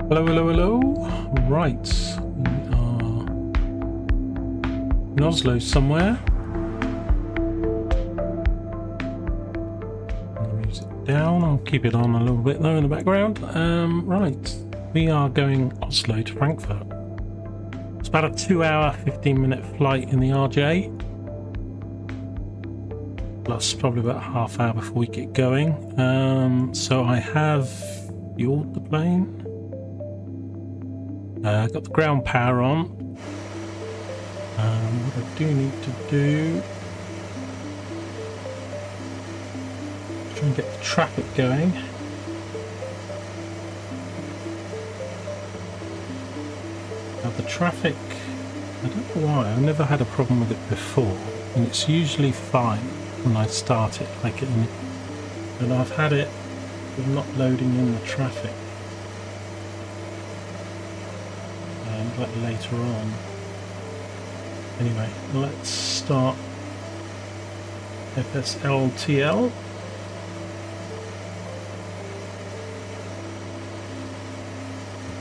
Hello, hello, hello. Right, we are in Oslo somewhere. Turn the music down. I'll keep it on a little bit though in the background. Right, we are going Oslo to Frankfurt. It's about a 2-hour, 15-minute flight in the RJ. Plus probably about a half hour before we get going. So I have fueled the plane. Got the ground power on. What I do need to do, try and get the traffic going. Now the traffic, I don't know why, I've never had a problem with it before, and it's usually fine when I start it, like it, and I've had it with not loading in the traffic. Like later on. Anyway, let's start FSLTL.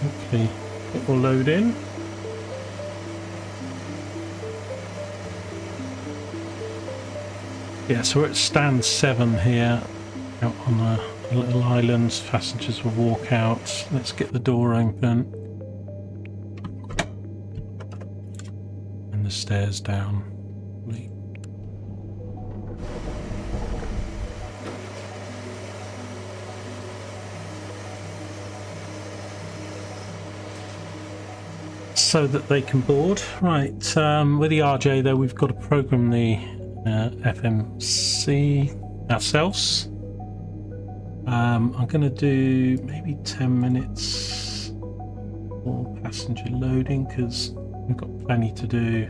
Hopefully it will load in. Yeah, so we're at stand 7 here, out on a little island. Passengers will walk out. Let's get the door open. The stairs down. So that they can board. Right, with the RJ though, we've got to program the FMC ourselves. I'm going to do maybe 10 minutes for passenger loading because we've got plenty to do.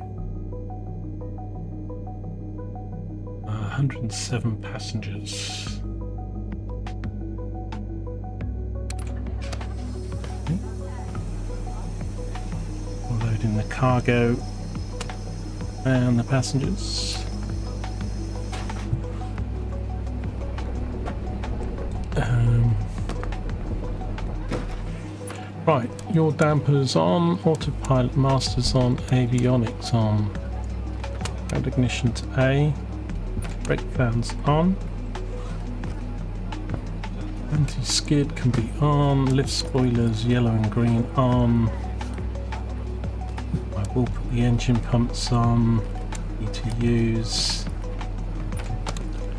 107 passengers. Okay. We're loading the cargo and the passengers. Right, your dampers on, autopilot masters on, avionics on, ground ignition to A, brake fans on, anti-skid can be on, lift spoilers yellow and green on. I will put the engine pumps on, ETUs,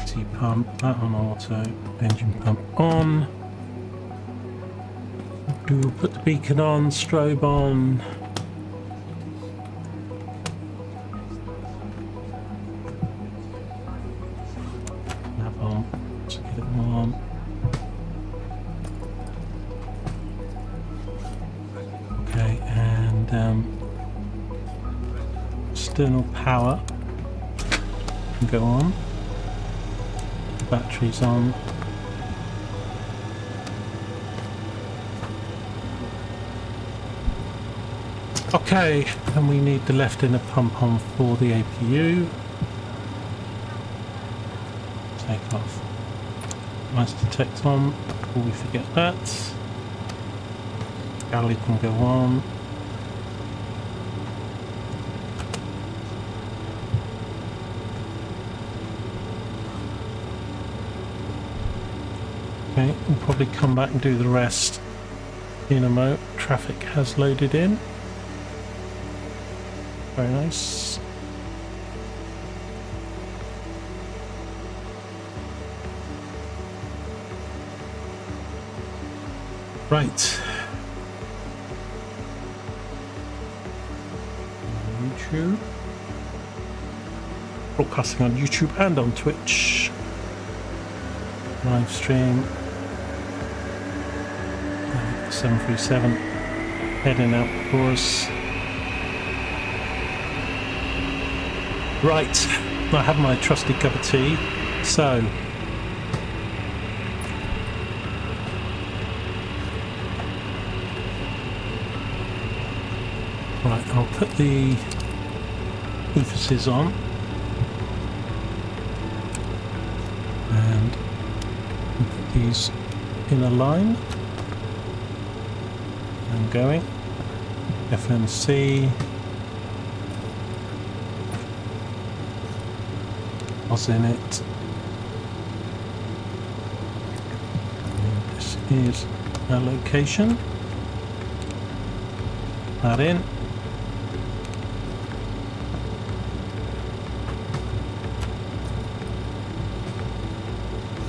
T-pump, that on auto, engine pump on. We'll put the beacon on, strobe on. Nav on, let's get it on. Okay, and external power can go on. Batteries on. Okay, and we need the left inner pump on for the APU. Take off. Nice detect on before we forget that. Galley can go on. Okay, we'll probably come back and do the rest in a mo. Traffic has loaded in. Very nice. Right. YouTube. Broadcasting on YouTube and on Twitch. Live stream. 737 heading out for us. Right, I have my trusty cup of tea, so right, I'll put the ephesus on and put these in a line. and going. FMC. What's in it? And this is our location. That in.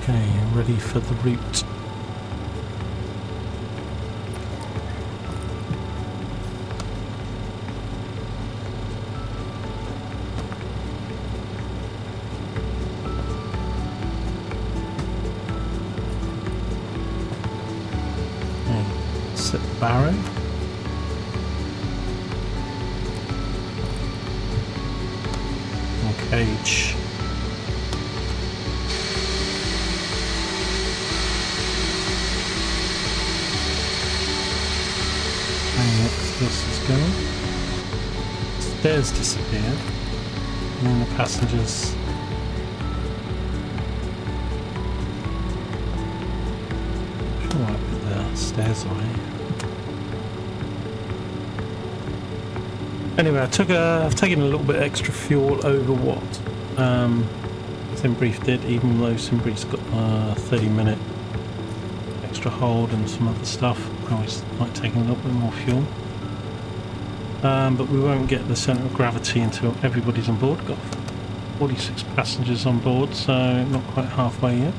Okay, ready for the route. Okay, set barrow. And cage. This is going. Stairs disappeared, and then the passengers. I'm sure I put the stairs away. Anyway, I've taken a little bit extra fuel over what Simbrief did, even though Simbrief's got a 30-minute extra hold and some other stuff. I always like taking a little bit more fuel. But we won't get the centre of gravity until everybody's on board. Got 46 passengers on board, so not quite halfway yet.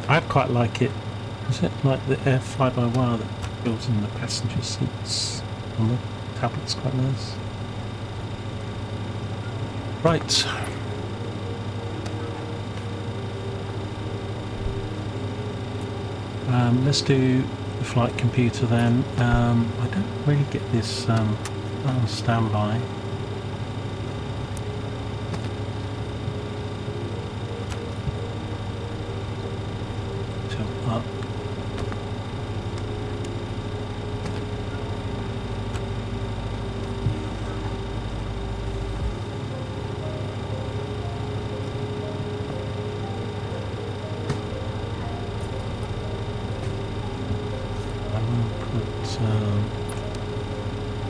I'd quite like it. Is it like the air fly-by-wire that builds in the passenger seats on the tablet's quite nice. Right. Let's do the flight computer then. I don't really get this on standby. Tilt up.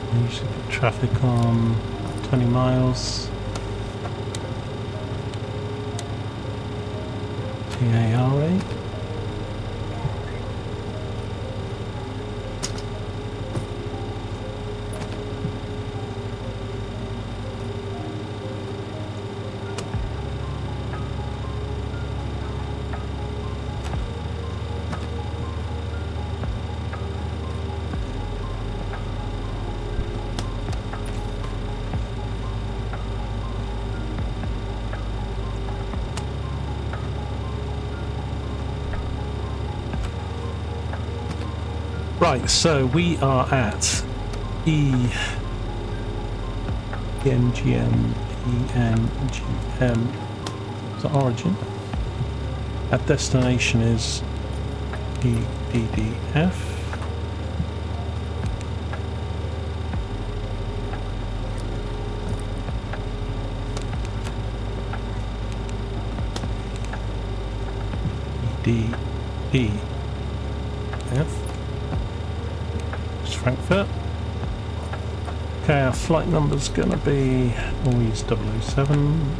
I usually put traffic on 20 miles. TARA. Right, so we are at ENGM, the origin. Our destination is EDDF. EDDF. Frankfurt. Okay, our flight number's going to be always 007.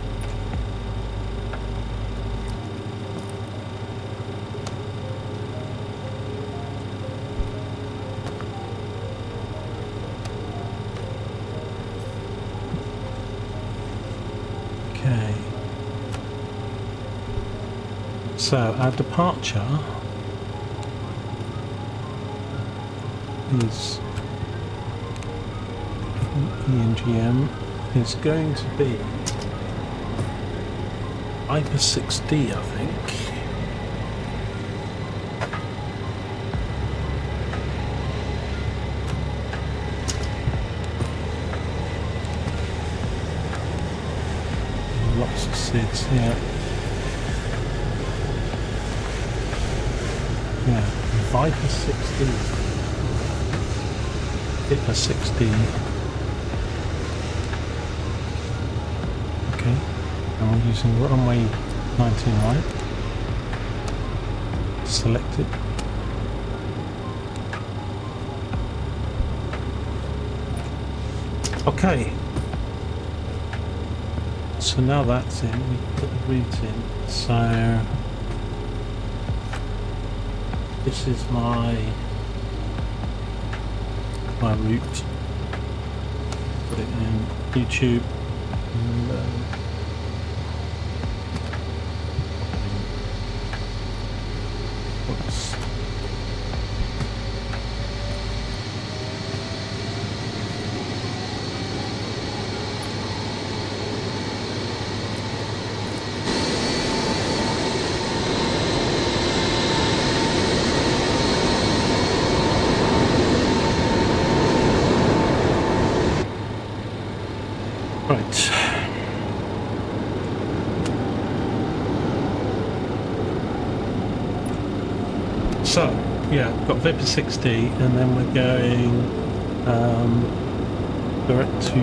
Okay. So our departure is ENGM is going to be IPA 6D, I think. Lots of SIDS here. Yeah, Viper 6D. IPA 6D. Okay, and we're using runway 19 right. Select it. Okay. So now that's in, we can put the route in. So this is my route. Put it in YouTube. And, whoops. Right. So, yeah, got Viper 60 and then we're going direct to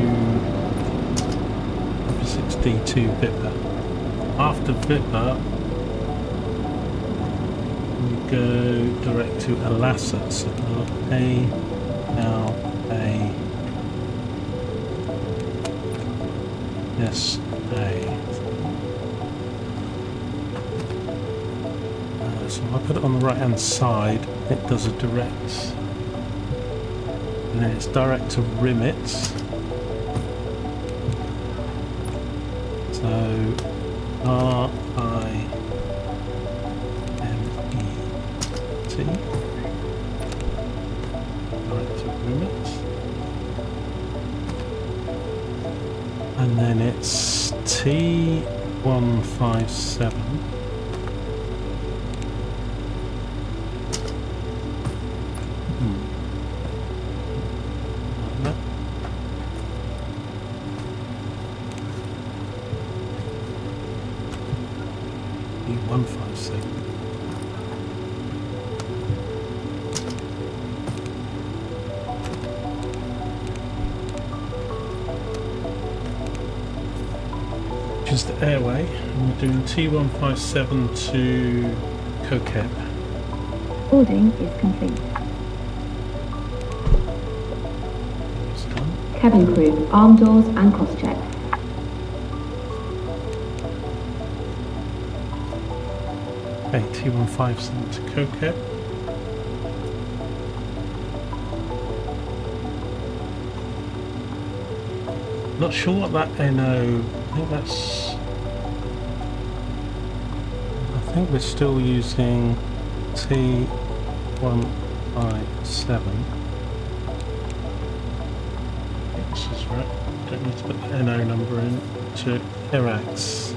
Viper 60 to Viper. After Viper, we go direct to Alassa. So A, now A. Yes, A. So if I put it on the right hand side, it does a direct, and then it's direct to Rimmet. So RIMET, direct to Rimmet. And then it's T157. T157. Is the airway, and we're doing T157 to Kokeb. Boarding is complete. It's done. Cabin crew, arm doors and cross check. Okay, T157 to Kokeb. Not sure what that NO. I think we're still using T157. This is right. Don't need to put the NO number in. To Irax.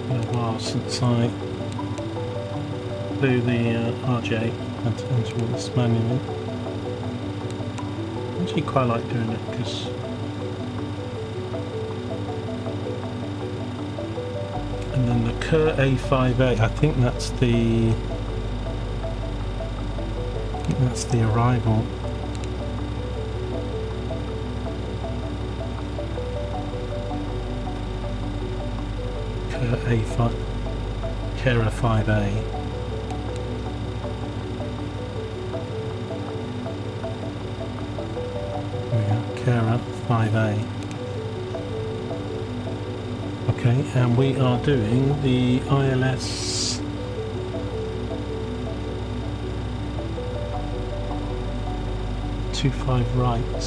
Been a while since I flew the RJ. Had to enter all this manually. I actually quite like doing it because and then the Kerr A5A, I think that's the arrival. Kerr A5 Kerr 5A. Kara 5A. Okay, and we are doing the ILS 25 right.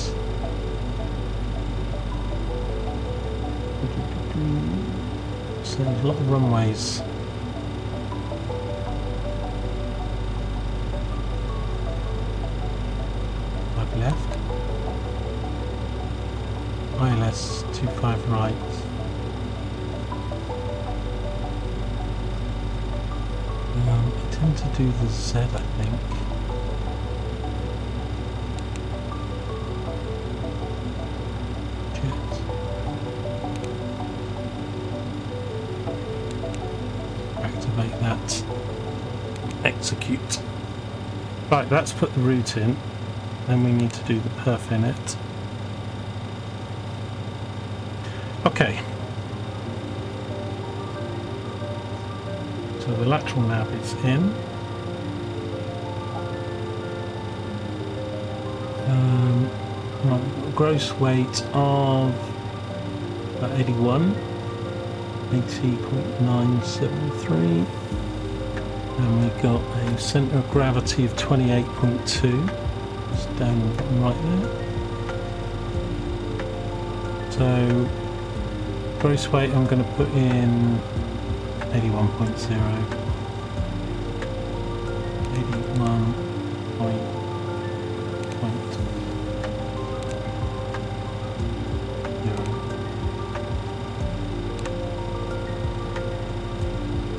So there's a lot of runways. I've left. ILS 25 right. I tend to do the Z, I think. Jet. Activate that. Execute. Right, let's put the route in. Then we need to do the perf in it. Okay, so the lateral nav is in. gross weight of about 80.973, and we got a centre of gravity of 28.2, it's down the bottom right there. So gross weight I'm going to put in 81.0, 81.0.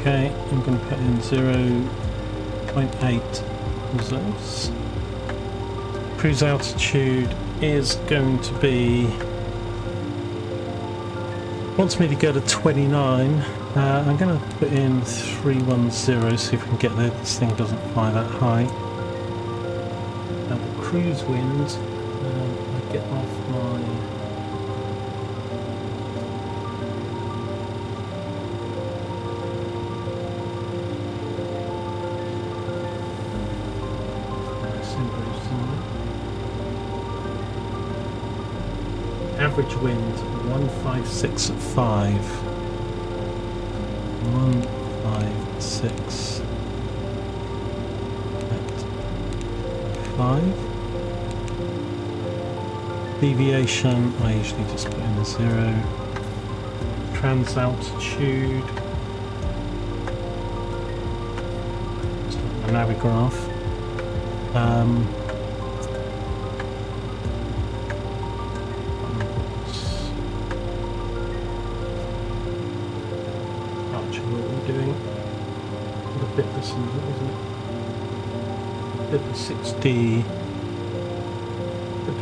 Okay, I'm going to put in 0.8 reserves. Cruise altitude is going to be, wants me to go to 29. I'm going to put in 310, see if we can get there. This thing doesn't fly that high. Now the cruise wind, I get off my average wind 156.5. 156 at 5. Deviation, I usually just put in a 0. Trans altitude, just like the navigraph. Bipper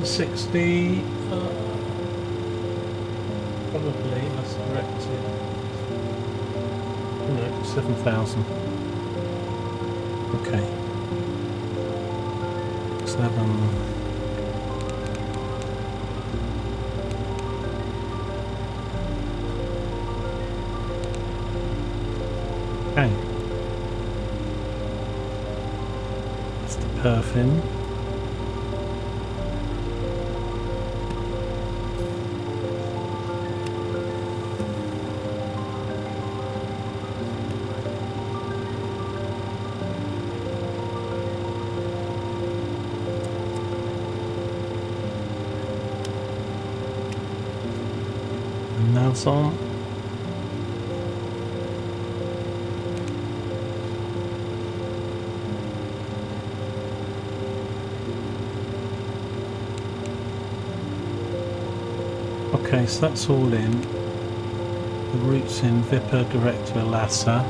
60, probably that's directed, no, 7,000, okay, 7, okay. Perfin. Nav's on. Okay, so that's all in. The route's in Vipper direct to Lhasa.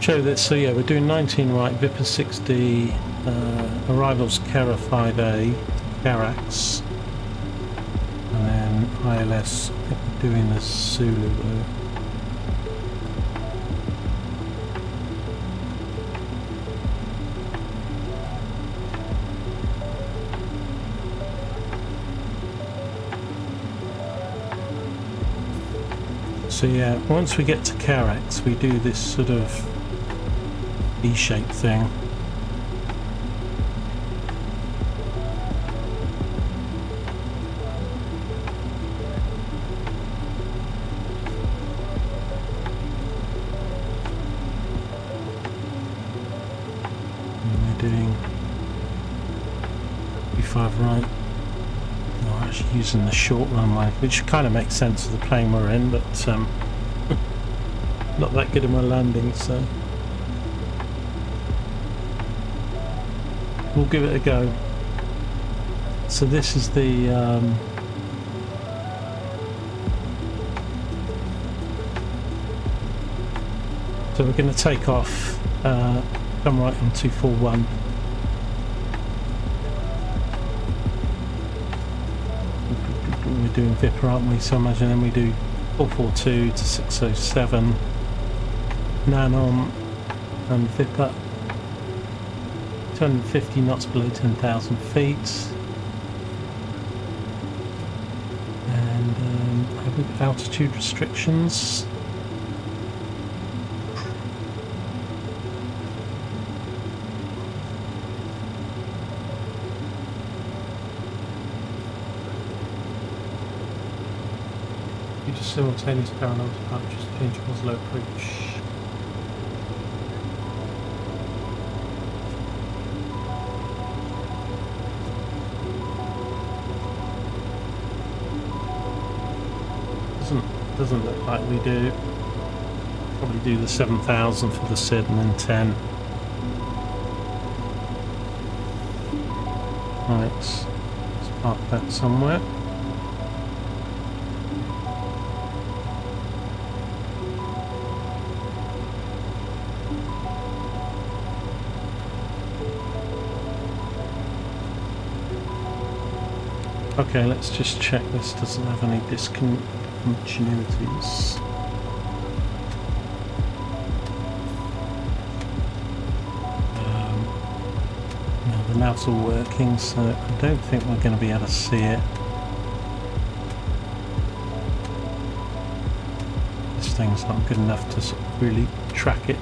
Show that, so yeah, we're doing 19 right, Vipper 60, arrivals Kara 5A, Carax, and then ILS, I think we're doing the Zulu though. So yeah, once we get to Carax, we do this sort of E-shaped thing. And we're doing B5 right. No, actually using the short runway, which kind of makes sense for the plane we're in, but not that good in my landing, so we'll give it a go. So this is the so we're going to take off, come right on 241. We're doing Viper, aren't we? So imagine then we do 442 to 607, Nanon and Viper, 250 knots below 10,000 feet. And have we got altitude restrictions? Simultaneous parallel departures, change Oslo approach. Doesn't look like we do. Probably do the 7,000 for the SID and then 10. Right, let's park that somewhere. Okay, let's just check this doesn't have any discontinuities. No, the nav's all working, so I don't think we're going to be able to see it. This thing's not good enough to sort of really track it.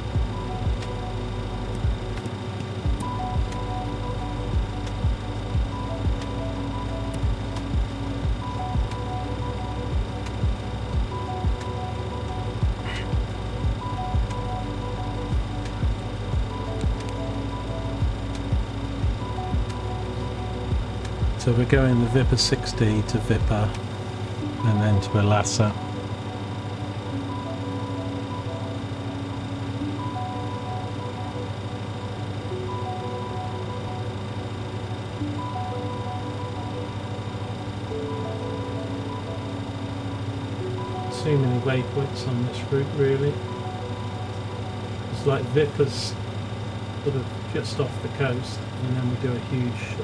So we're going the Viper 6D to Viper and then to Elasa. Too many waypoints on this route really. It's like Viper's sort of just off the coast and then we do a huge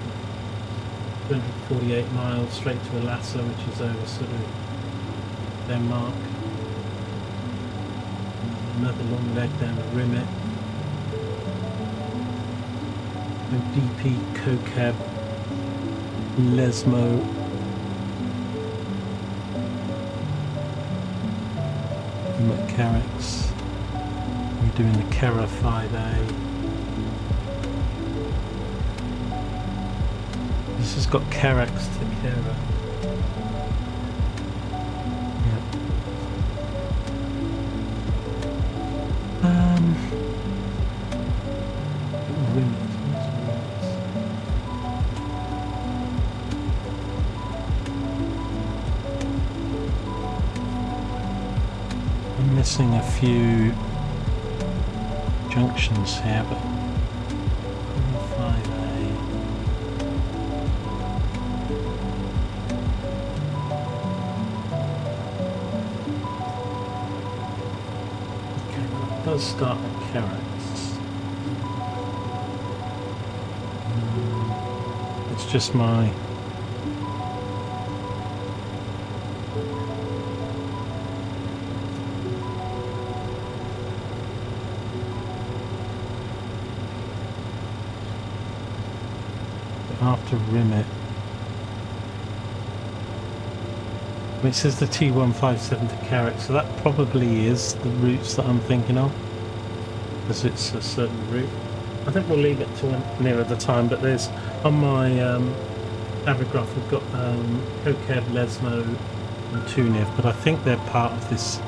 248 miles straight to Elasa, which is over sort of Denmark. Another long leg down the Rimmet. DP, Kokab, Lesmo. Carracks. We're doing the Kera 5A. This has got Carracks to Kera. Yep. I'm missing a few junctions here, but 5A. Does start at Carracks. It's just my after Rimmet. It says the T157 to Carrick, so that probably is the routes that I'm thinking of, because it's a certain route. I think we'll leave it to nearer the time, but there's on my Avigraph we've got Kokeb, Lesmo and Tuniv, but I think they're part of this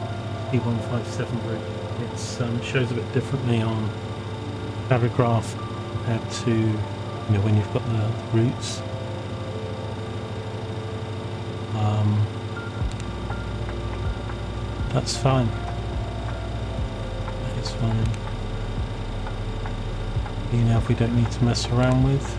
T157 route. It shows a bit differently on Avigraph compared to when you've got the routes. That's fine. That is fine. You know, if we don't need to mess around with.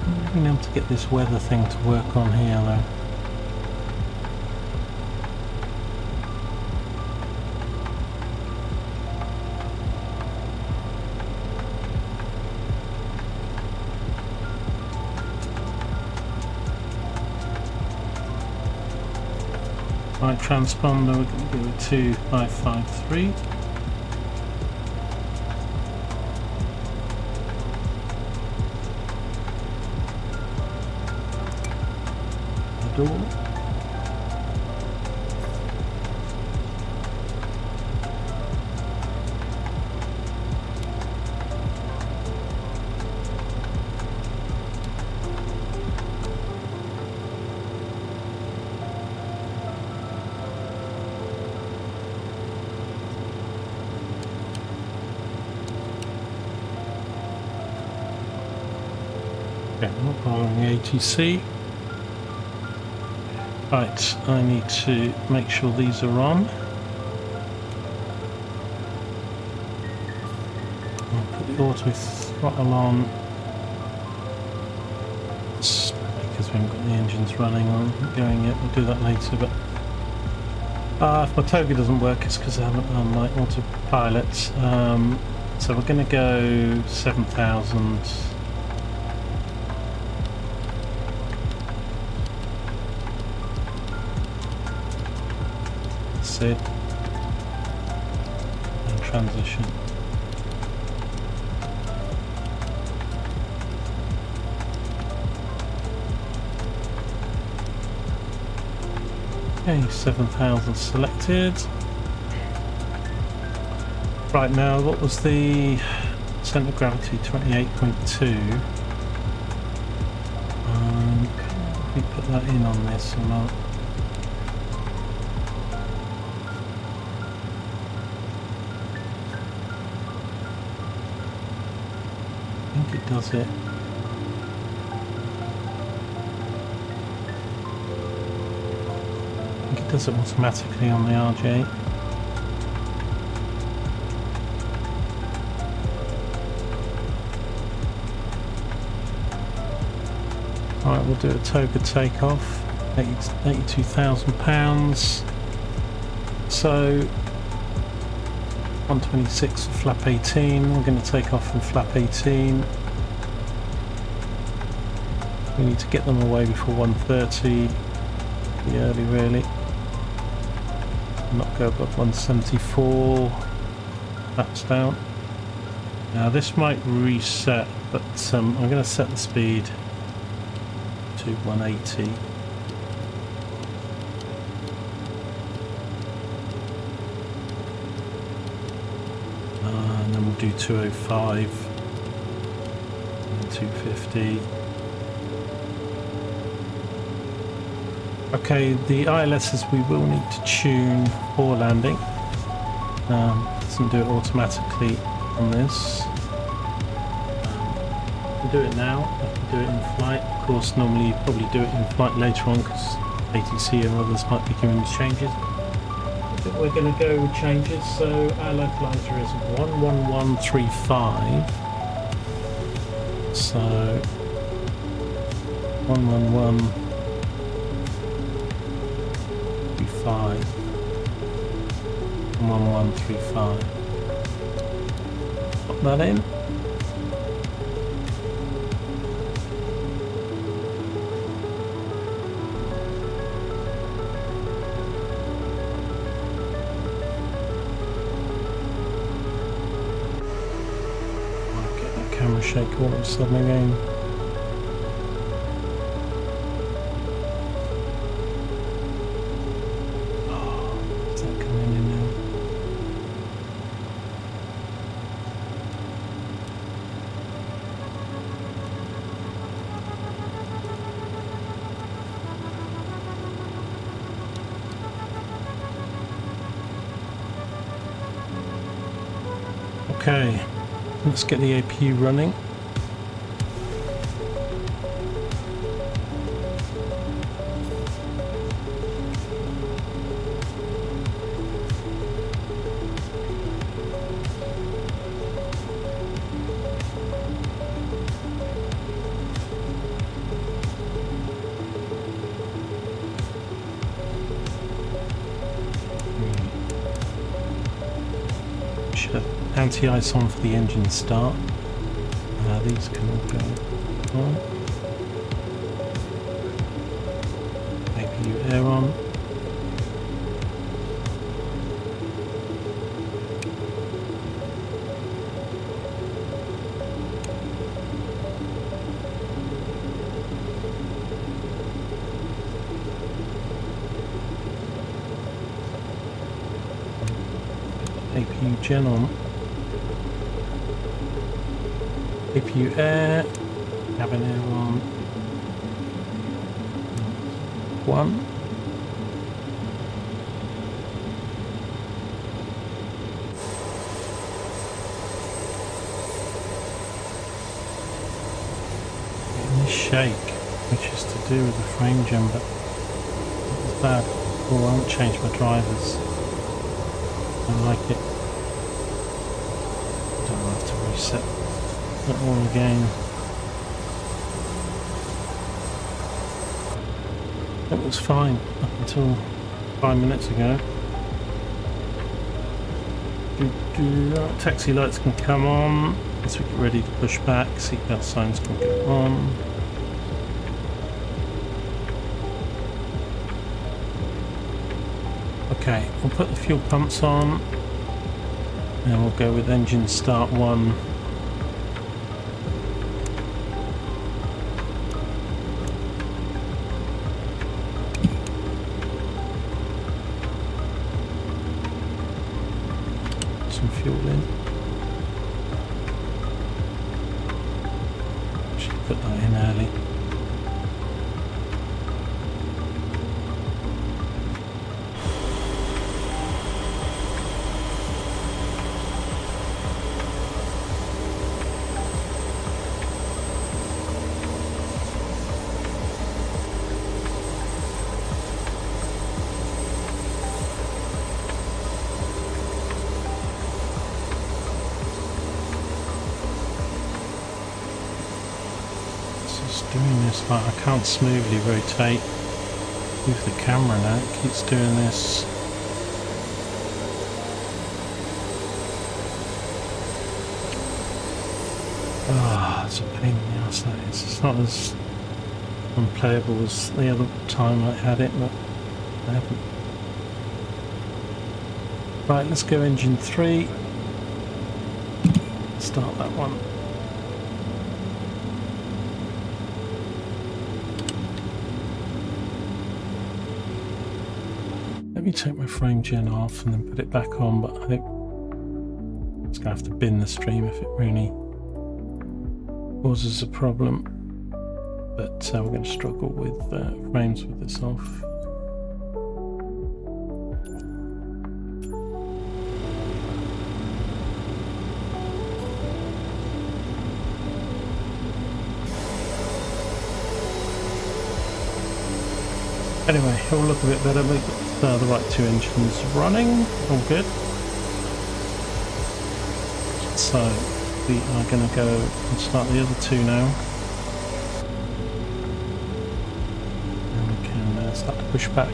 I'm being able to get this weather thing to work on here though. Right, transponder, we're going to do a 2553. The door. Okay, I'm not following the ATC. Right, I need to make sure these are on. I'll put the auto throttle on. It's because we haven't got the engines running on going yet. We'll do that later. But if my toga doesn't work, it's because I haven't on my autopilot. So we're going to go 7,000. It and transition. Okay, 7,000 selected. Right, now what was the centre of gravity? 28.2. Can we put that in on this or not? It does it. I think it does it automatically on the RJ. Alright, we'll do a toga takeoff. £82,000. So 126 for flap 18. We're going to take off from flap 18. We need to get them away before 130. Pretty early, really. Not go above 174. Flaps down. Now this might reset, but I'm going to set the speed to 180. And then we'll do 205 and 250. Okay, the ILSs we will need to tune for landing. Doesn't do it automatically on this. I can do it now, I can do it in flight. Of course, normally you probably do it in flight later on because ATC and others might be giving us changes. I think we're going to go with changes, so our localizer is 11135. So 11135. 1135. Put that in. I'll get that camera shake all of a sudden again. Okay, Let's get the APU running. Anti-ice on for the engine start. These can all go on. APU air on. APU gen on. APU air, cabin air on. 1. Getting this shake, which is to do with the frame jump, but not as bad. Oh, I won't change my drivers. I like it. Don't have to reset that all again. It was fine up until 5 minutes ago. Taxi lights can come on as we get ready to push back. Seatbelt signs can go on. Okay, we'll put the fuel pumps on and we'll go with engine start 1. Some fuel in. Should put that in early. Doing this like I can't smoothly rotate with the camera now, it keeps doing this. Ah, it's a pain in the ass that is. It's not as unplayable as the other time I had it, but I haven't. Right, let's go engine 3. Start that one. Let me take my frame gen off and then put it back on, but I think it's going to have to bin the stream if it really causes a problem. But we're going to struggle with frames with this off. Anyway, it will look a bit better. We've got the right 2 engines running, all good. So we are going to go and start the other 2 now. And we can start to push back.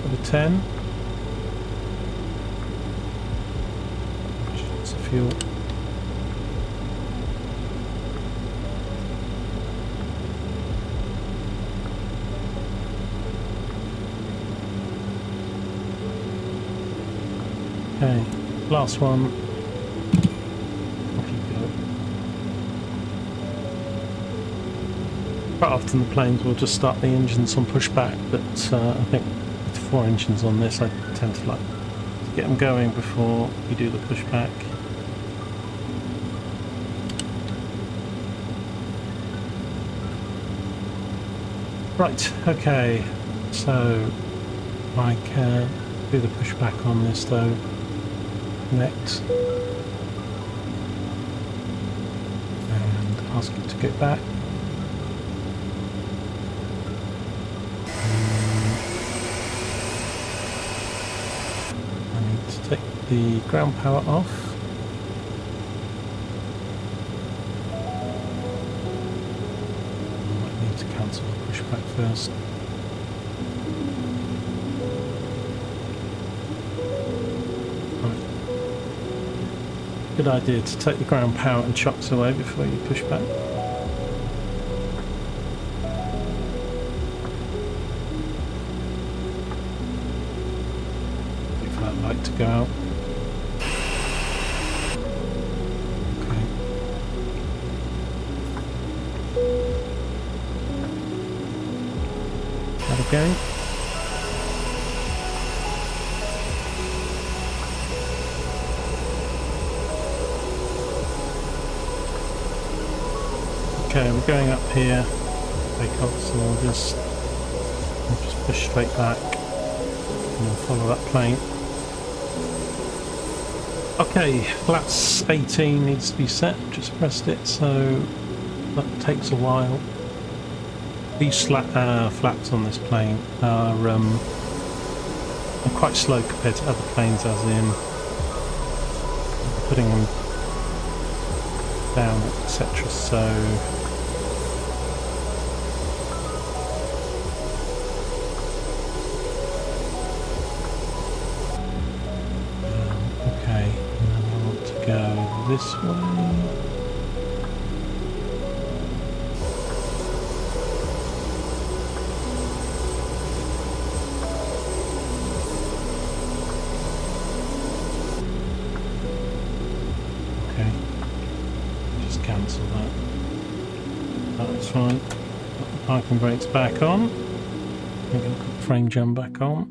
Over 10. It's the fuel. Okay, last one. Off you go. Quite often the planes will just start the engines on pushback, but I think with 4 engines on this, I tend to like to get them going before you do the pushback. Right, okay, so I can do the pushback on this though. Connect. And ask it to get back. I need to take the ground power off. To cancel the pushback first. Right. Good idea to take the ground power and chocks away before you push back. Wait for that light to go out. Going. Okay, we're going up here. Take off, so we'll just push straight back and we'll follow that plane. Okay, flaps 18 needs to be set. Just pressed it, so that takes a while. These flaps on this plane are quite slow compared to other planes, as in putting them down, etc. So okay, and then I want to go this way. Cancel that. That's fine. Put the parking brakes back on. I'm going to put the frame jump back on.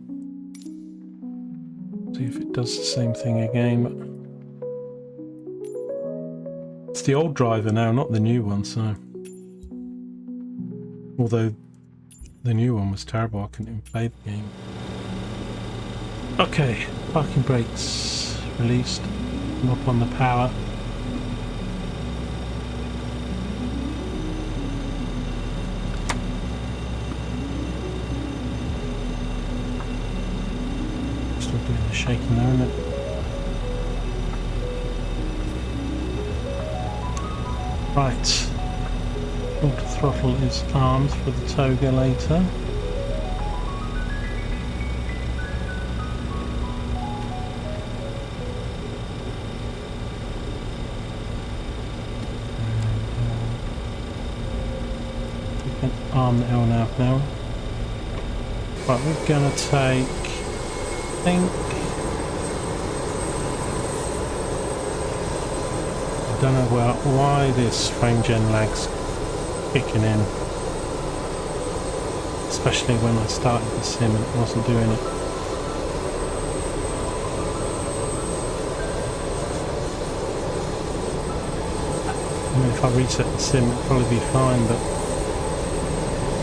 See if it does the same thing again. But it's the old driver now, not the new one. So, although the new one was terrible, I couldn't even play the game. Okay, parking brakes released. I'm up on the power. Doing the shaking there, isn't it? Right. Auto throttle is armed for the toga later. We can arm the LNAV now. Right, we're gonna take. I don't know why this frame gen lag's kicking in, especially when I started the sim and it wasn't doing it. I mean, if I reset the sim it'll probably be fine, but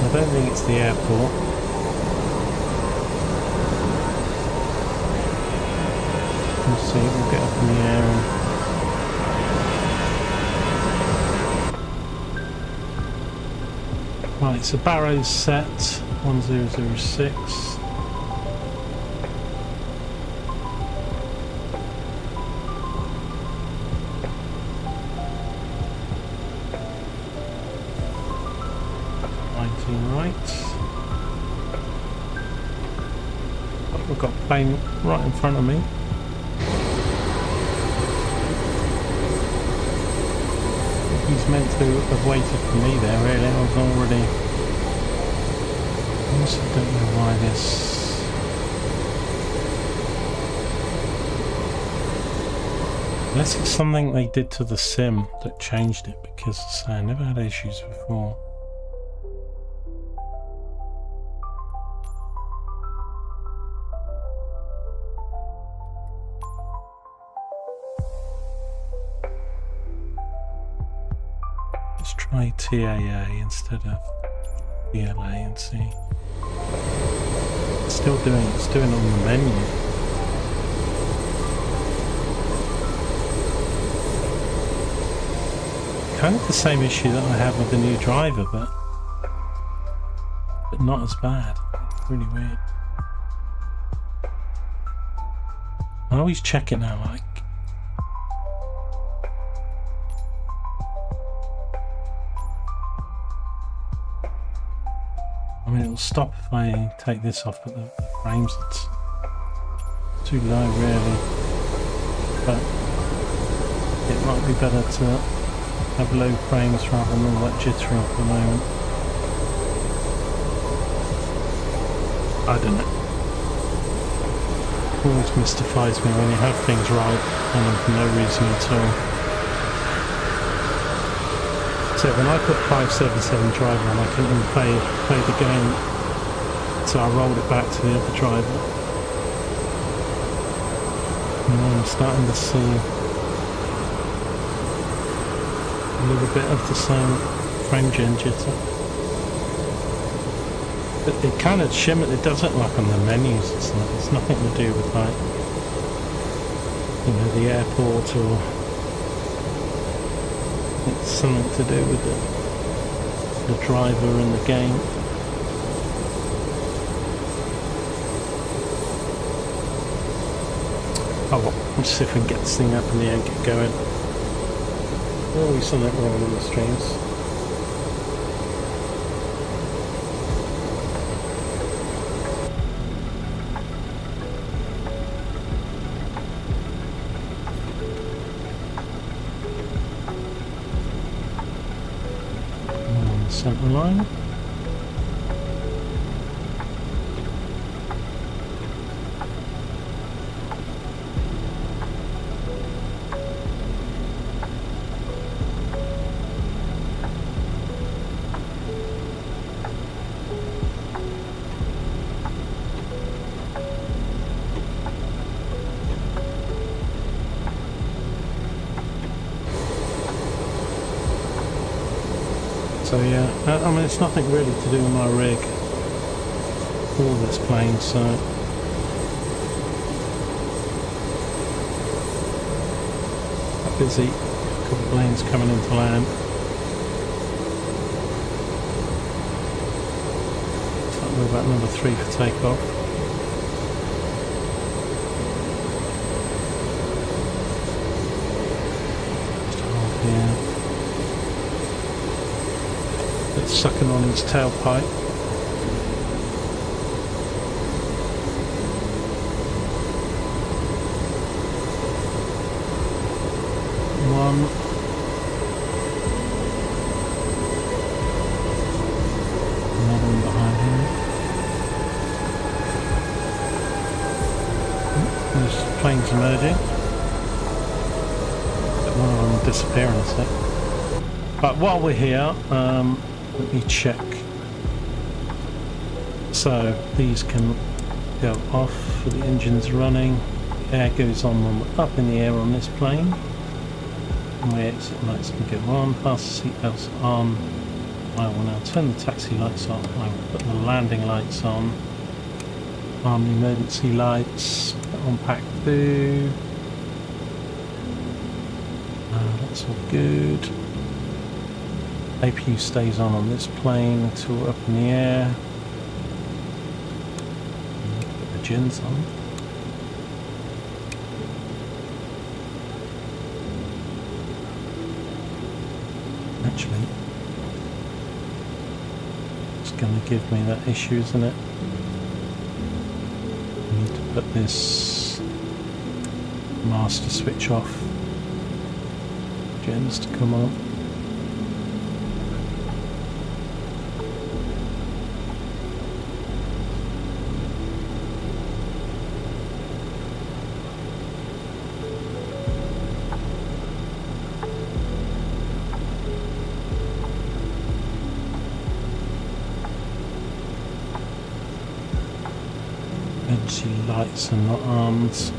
I don't think it's the airport. We'll see, we'll get up in the air and right, so Barrow's set 1006. Right. Oh, we've got a plane right in front of me. He's meant to have waited for me there, really. I was already... I also don't know why this... Unless it's something they did to the sim that changed it, because I never had issues before. Let's try TAA instead of ELA and see. It's still doing it on the menu. Kind of the same issue that I have with the new driver, but not as bad. It's really weird. I always check it now, like. I mean, it'll stop if I take this off, but the frames, it's too low, really. But it might be better to have low frames rather than all that jittering for the moment. I don't know. It always mystifies me when you have things right and for no reason at all. So when I put 577 driver on, I couldn't even play the game, so I rolled it back to the other driver. And then I'm starting to see a little bit of the same frame gen jitter. But it kind of shimmered, it does it like on the menus, it's nothing to do with like, you know, the airport, or it's something to do with the driver and the game. Oh well, let's see if we can get this thing up in the air and get going. Always something wrong with the streams. Centre line. So yeah, I mean, it's nothing really to do with my rig or this plane, so quite busy. A couple of planes coming into land. So we're about number 3 for takeoff. Just hold here. It's sucking on his tailpipe. One. Another one behind him. There's planes emerging. But one of them will disappear in a sec. But while we're here, let me check. So these can go off for the engines running. The air goes on when we're up in the air on this plane. And my exit lights can go on. Fasten seatbelts on. I will now turn the taxi lights on. I will put the landing lights on. Arm the emergency lights. Put on pack boo. That's all good. APU stays on this plane until we're up in the air. Put the gens on. Actually, it's going to give me that issue, isn't it? I need to put this master switch off. Gens to come on. Emergency lights are not armed.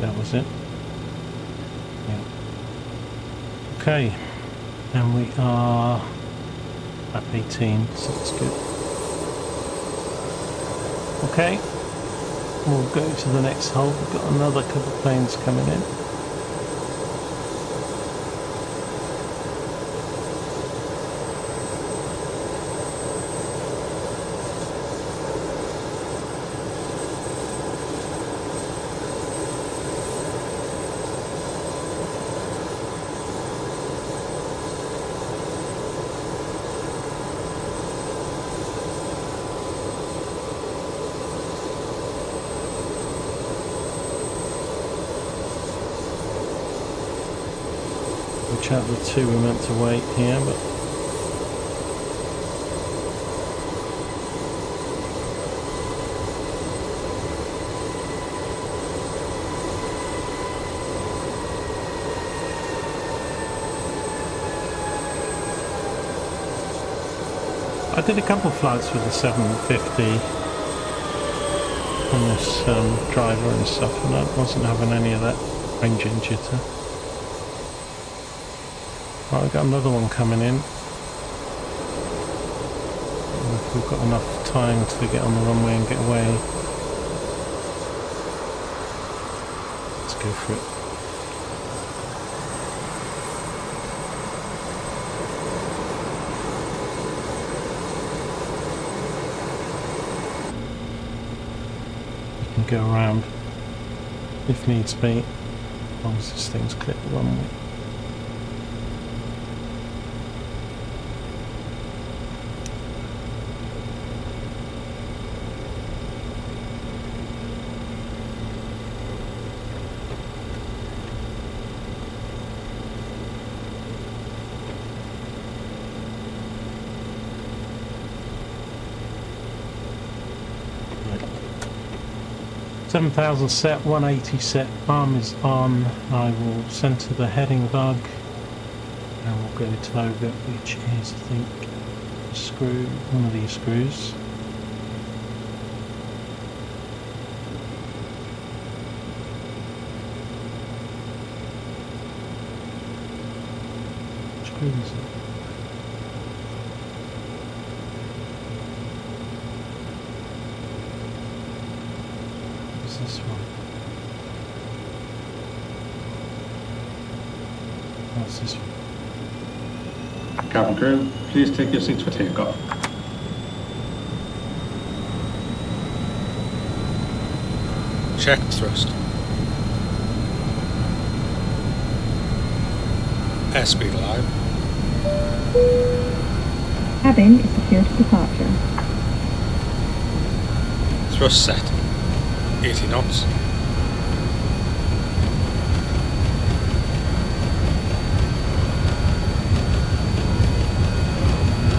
that was it. Yeah. Okay, and we are at 18, so that's good. Okay, we'll go to the next hole. We've got another couple of planes coming in. Which out of the two we're meant to wait here, but I did a couple of flights with the 750 on this driver and stuff, and I wasn't having any of that engine jitter. Right, we've got another one coming in. If we've got enough time to get on the runway and get away, let's go for it. You can go around if needs be, as long as this thing's clear the runway. Right. 7,000 set, 180 set, arm is on. I will centre the heading lug and we'll go to over, which is, I think, a screw, one of these screws. Which screw is it? This one. What's this one? Cabin crew, please take your seats for takeoff. Check thrust. Airspeed alive. Cabin is secured for departure. Thrust set. 80 knots.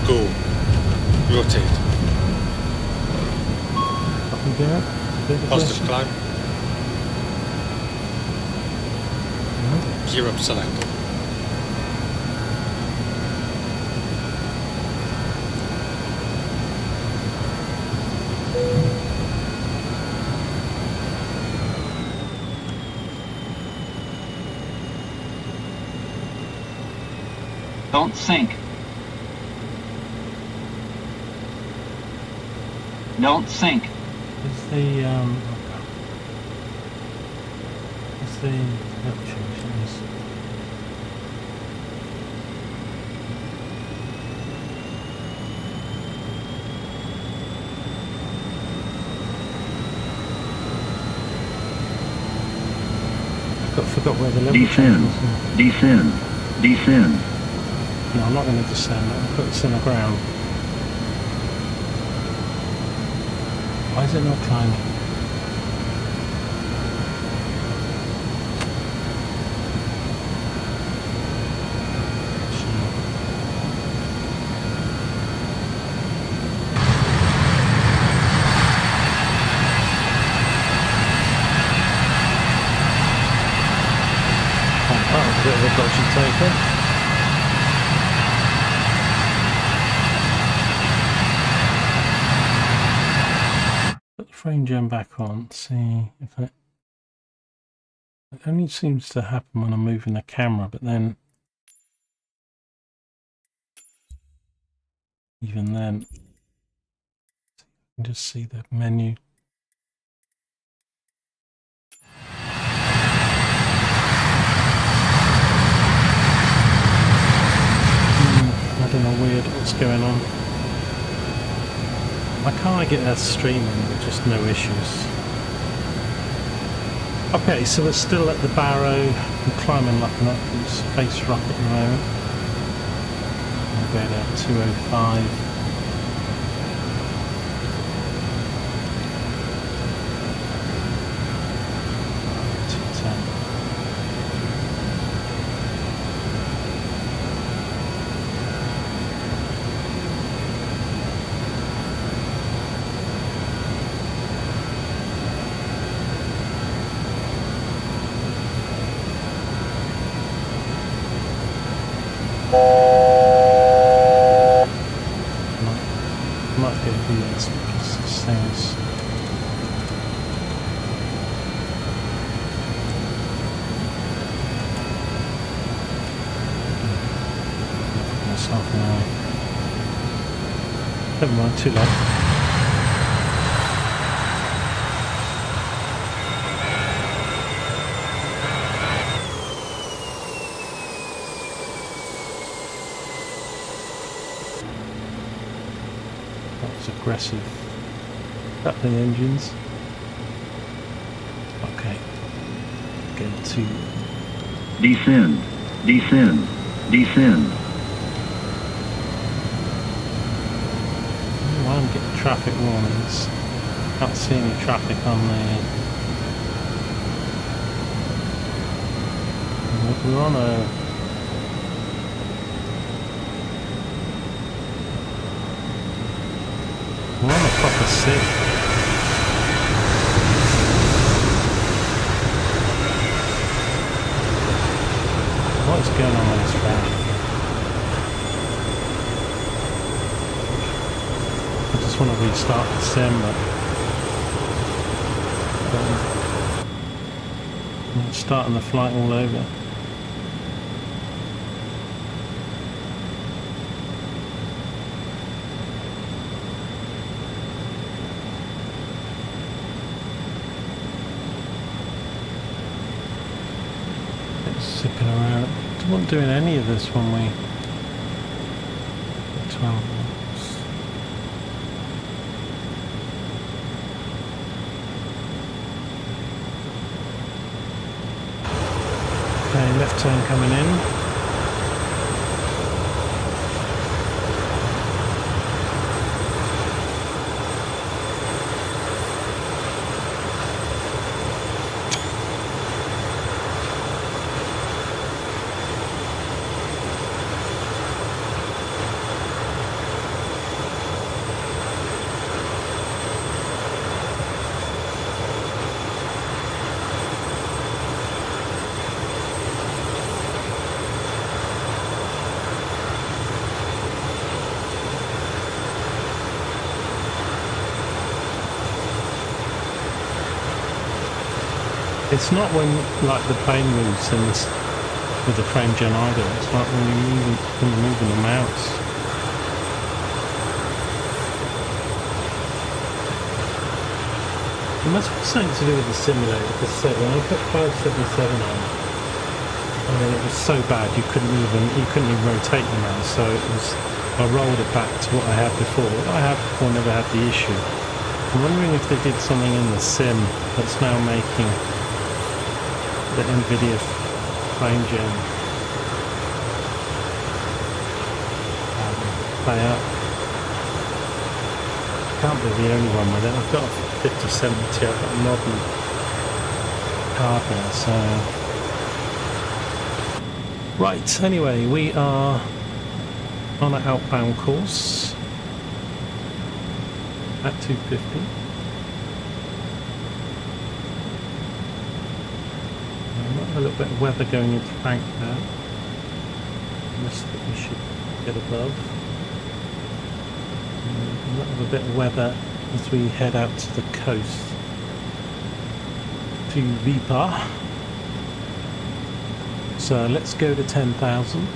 Go. Rotate. Up and down. Positive climb. Gear up selected. Don't sink. Don't sink. Is the is the forgot where the level Descend. was. Descend. Descend. No, I'm not going to descend. I'll put this in the ground. Why is it not climbing? That was a bit of a dodgy takeoff. Put the frame gem back on, see if that It only seems to happen when I'm moving the camera, but then even then you can just see the menu. I don't know, weird what's going on. I can't get that streaming, but just no issues. Okay, so we're still at the Barrow. I'm climbing like an space rocket at the moment. I'll go down 205. 210. Might go VS because this thing's myself now. Never mind, too late. Aggressive. Up the engines. Okay. Go to Descend. Descend. Descend. I don't get traffic warnings. Can't see any traffic on there. We're on a proper sit. What is going on this track? I just want to restart the sim, but I'm starting the flight all over. Zipping around. I wasn't doing any of this when we 12 volts. Okay, left turn coming in. It's not when like the plane moves in this with the frame gen either. It's like when you're moving the mouse. It must be something to do with the simulator because when I put 577 on, I mean it was so bad you couldn't even rotate the mouse. So I rolled it back to what I had before. What I had before never had the issue. I'm wondering if they did something in the sim that's now making the NVIDIA frame gen play up. Can't be the only one with it. I've got a 5070, I've got a modern card now, so right, anyway, we are on an outbound course at 250. A little bit of weather going into Frankfurt. We should get above. A little bit of weather as we head out to the coast to Vipa. So let's go to 10,000.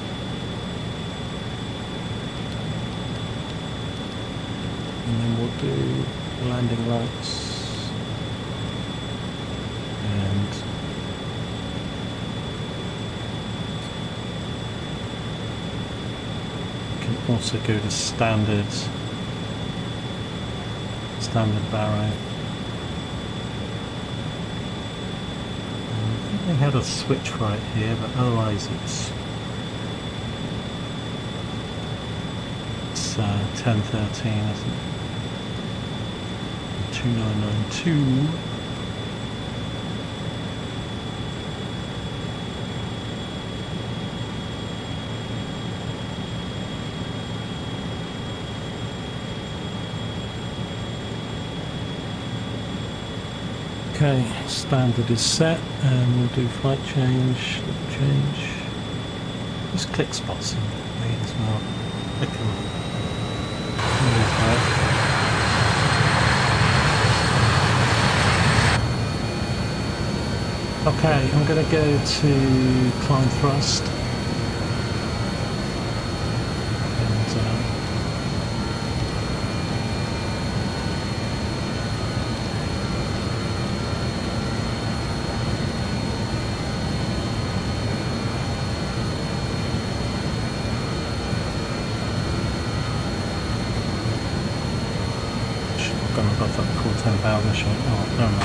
And then we'll do landing lights. And we can also go to standard barrow. They had a switch right here, but otherwise it's 1013, isn't it? 2992. Okay, standard is set, and we'll do flight change, change. There's click spots in there as well. Click them. Okay, I'm going to go to climb thrust. And, I've got that full 10,000 shot. Oh, no, no.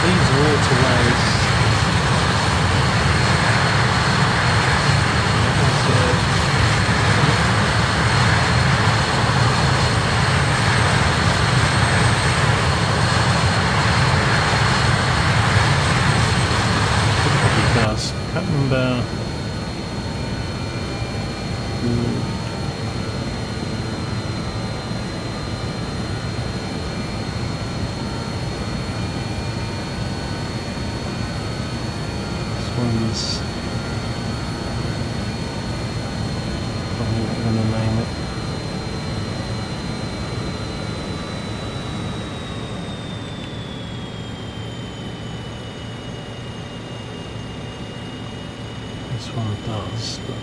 These waterways. Does. Can't remember. This one's probably not going to name it. This one does, but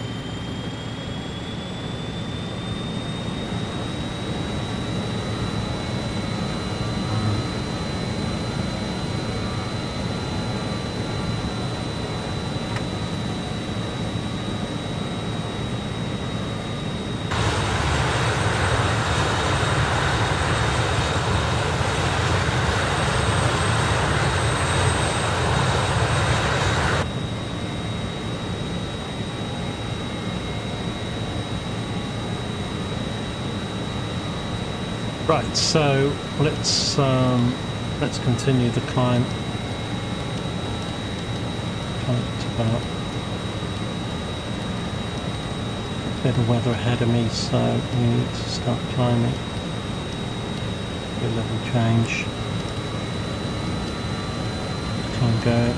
right, so let's continue the climb. It's about a bit of weather ahead of me, so we need to start climbing. Do a level change. Climb go.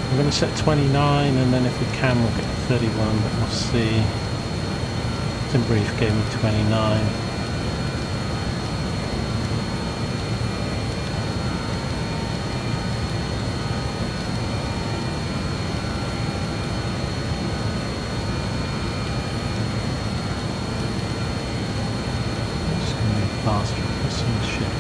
I'm going to set 29, and then if we can we'll get 31, but we'll see. Timbrief gave me 29. I'm just going to move faster for some shit.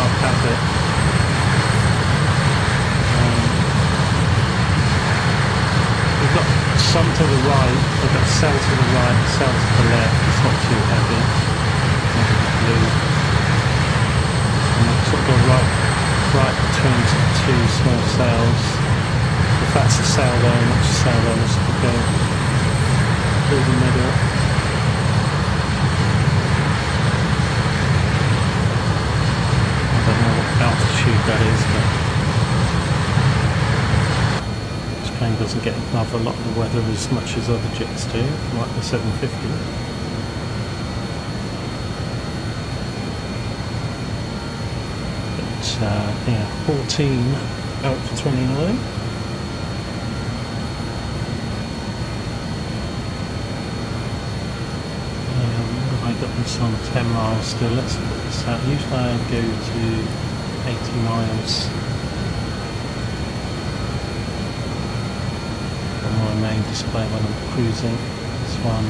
top has it. We've got some to the right, we've got cell to the right, cell to the left, it's not too heavy. It's not blue. And we've sort of got right between two small cells. If that's a cell there and that's a cell there, let's go through the middle. I don't know what altitude that is, but this plane doesn't get above a lot of the weather as much as other jets do, like the 750. Yeah, 14 out for 29. I got this on 10 miles still. Let's put this out. Usually I go to 80 miles on my main display when I'm cruising. This one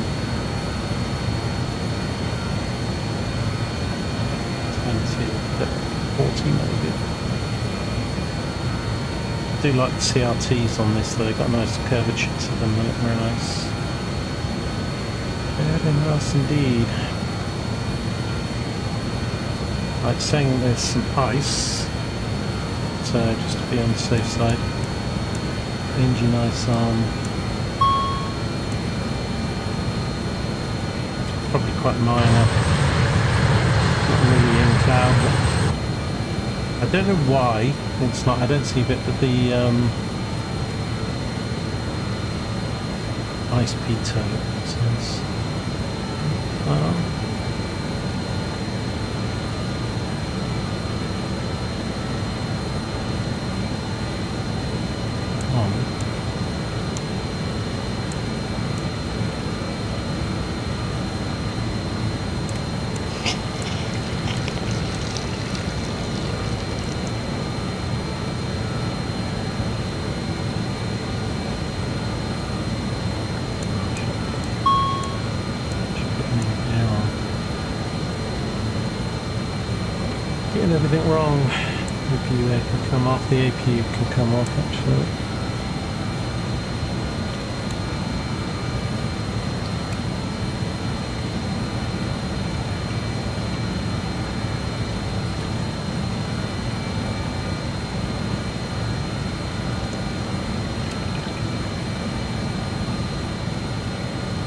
20, 40 maybe. I do like the CRTs on this though, they've got nice curvature to them, they look very nice. Very nice indeed. Like saying there's some ice, so just to be on the safe side. Engine ice on. Probably quite minor. Not really in cloud, but I don't know why it's not. I don't see it, but the ice pitot says. Getting everything wrong. APU can come off. The APU can come off actually.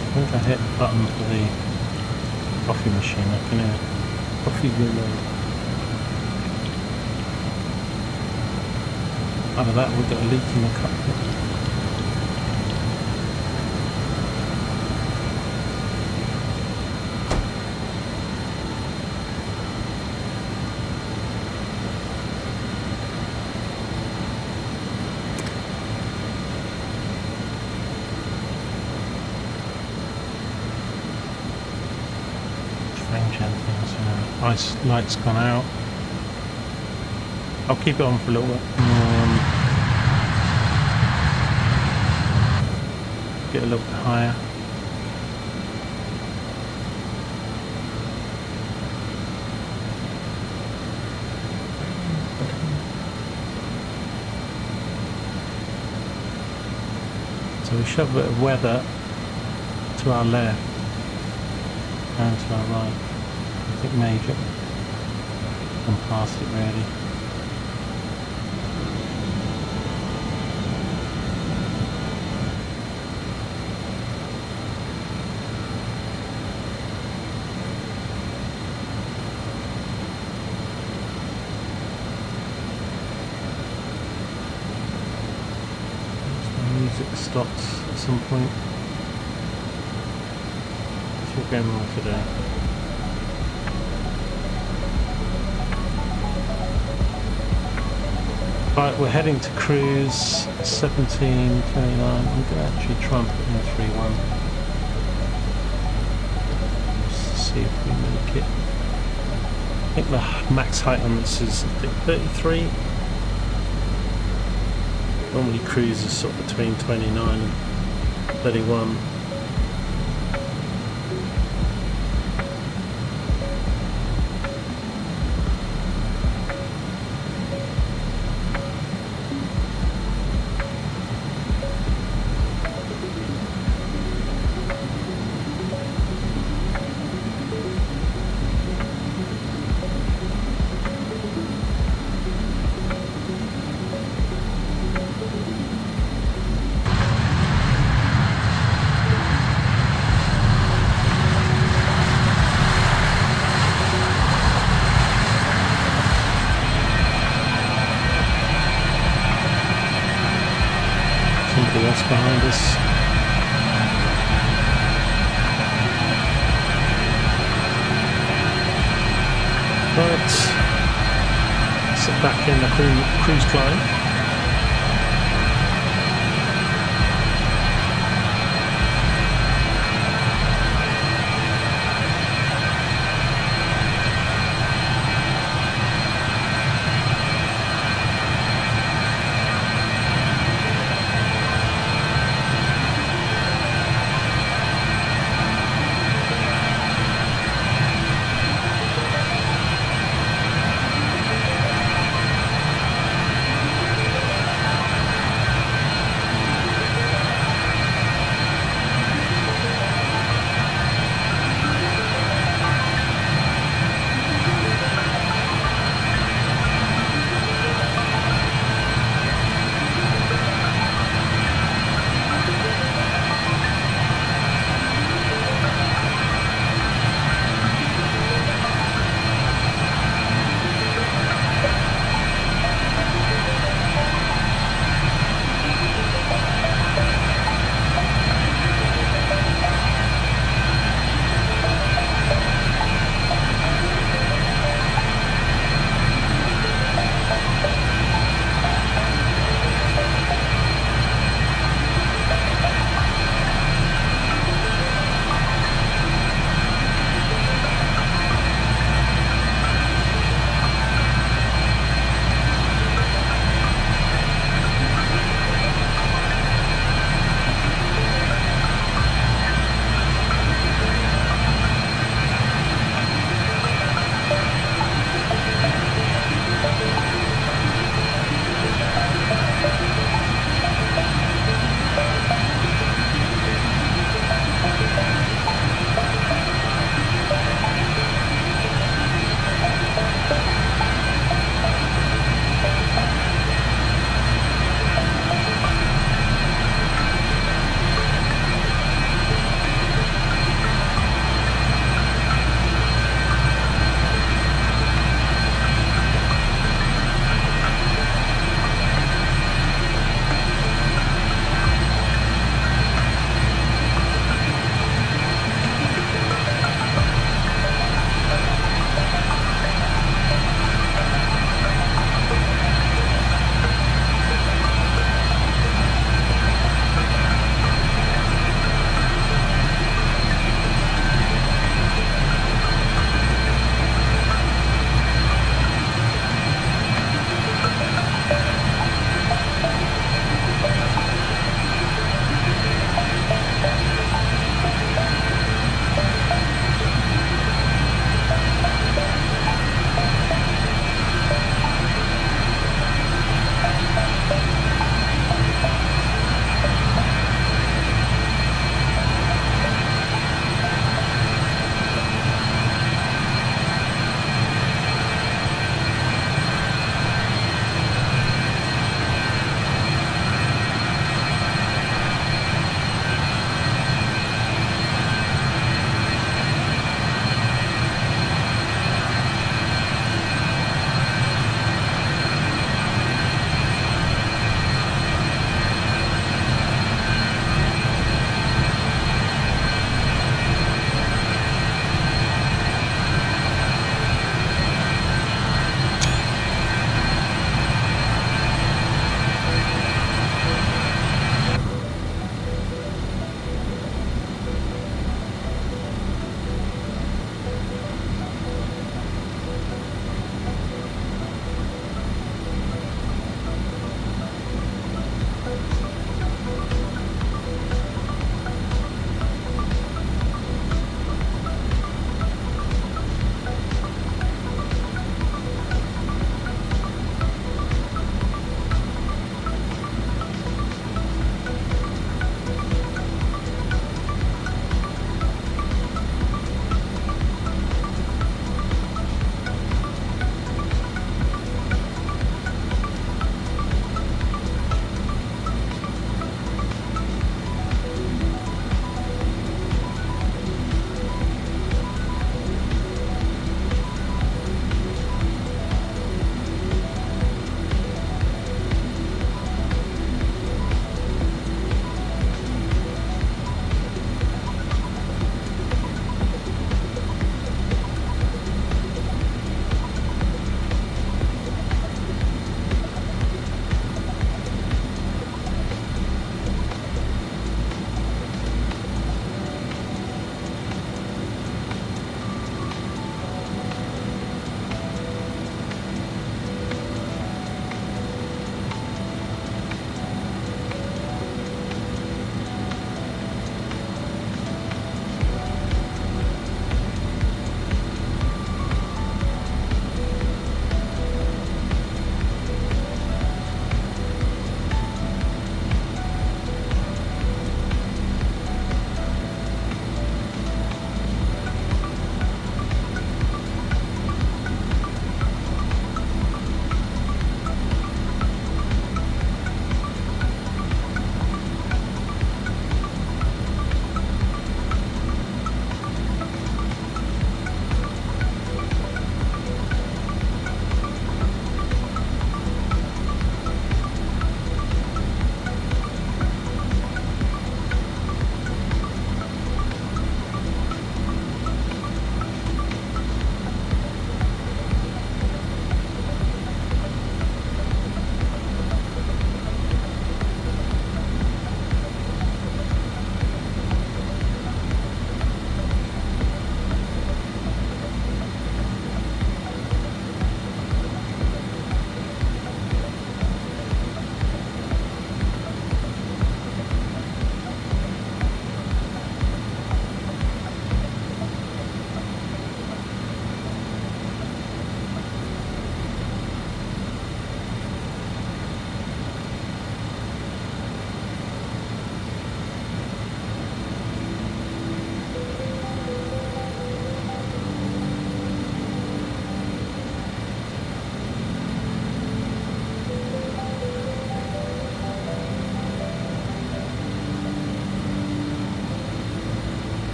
I think I hit the button for the coffee machine. I can hear coffee reload. Out of that, we've got a leak in the cockpit. Strange endings. Ice light's gone out. I'll keep it on for a little bit. Get a little bit higher. So we shove a bit of weather to our left and to our right. I think major. Gone past it really. Music stops at some point. What's all going wrong today? Right, we're heading to cruise 1729. I'm going to actually try and put in 3-1. Let's see if we make it. I think the max height on this is 33. Normally cruise is sort of between 29 and 31. behind us. But sit back in the cruise climb.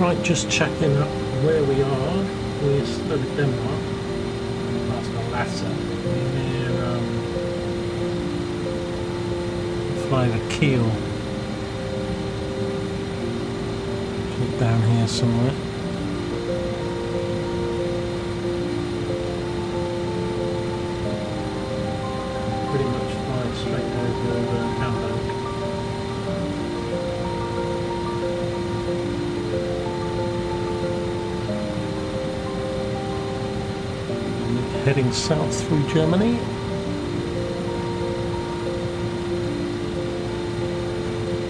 Right, just checking up where we are. We're still at Denmark. That's the latter. We're near fly the keel. Down here somewhere. Pretty much flying straight over Hamburg. And heading south through Germany.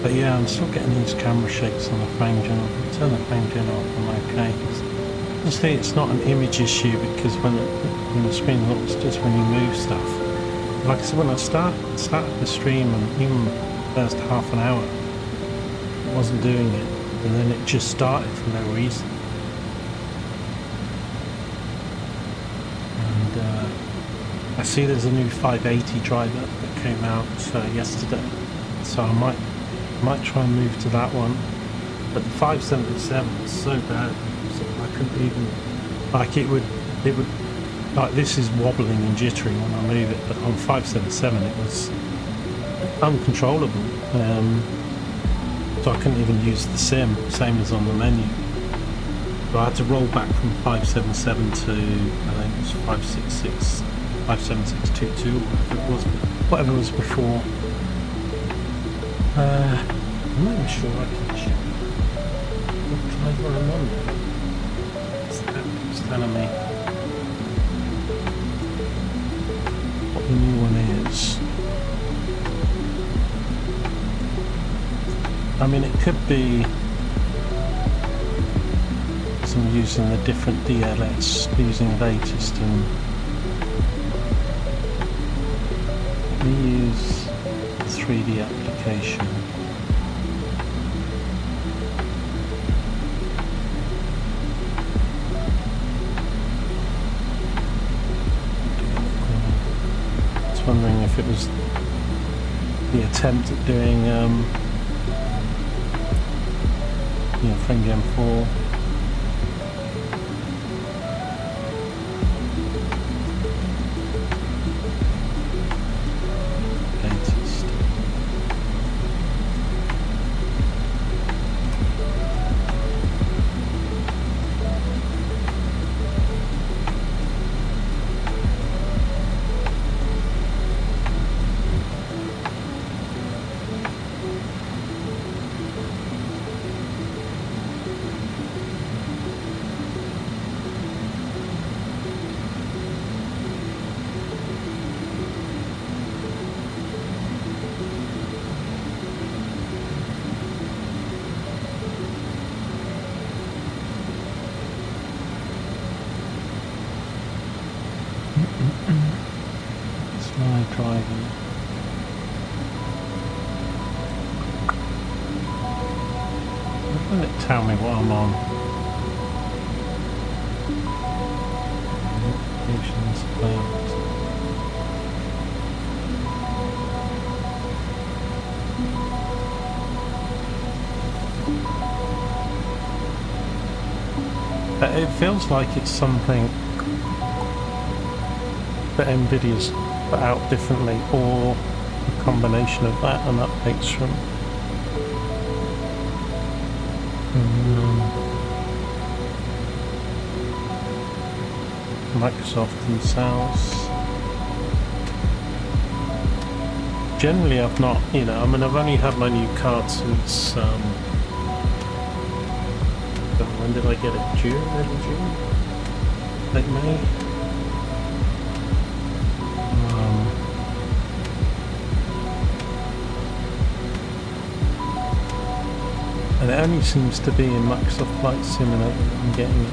But yeah, I'm still getting these camera shakes on the frame general. Turn the frame general off, I'm okay. Honestly, it's not an image issue because when the screen looks, just when you move stuff. Like I said, when I started the stream and even the first half an hour, I wasn't doing it, and then it just started for no reason. And I see there's a new 580 driver that came out yesterday, so I might try and move to that one, but the 577 is so bad, so I couldn't even, like it would, like this is wobbling and jittering when I move it, but on 577 it was uncontrollable, so I couldn't even use the sim, same as on the menu. So I had to roll back from 577 to, I think it was 566, 57622, whatever it was before. I'm not even sure I can check what driver I'm on now. It's telling me what the new one is. I mean, it could be some using the different DLS, using latest, and let me use the 3D application. Wondering if it was the attempt at doing ENGM 4. Latest. It's my driving. Why doesn't it tell me what I'm on? Notifications failed. It feels like it's something that NVIDIA's put out differently, or a combination of that and updates from Microsoft themselves. Generally I've not, I mean, I've only had my new card since when did I get it? June? Early June? Late May? And it only seems to be in Microsoft Flight Simulator that I'm getting it.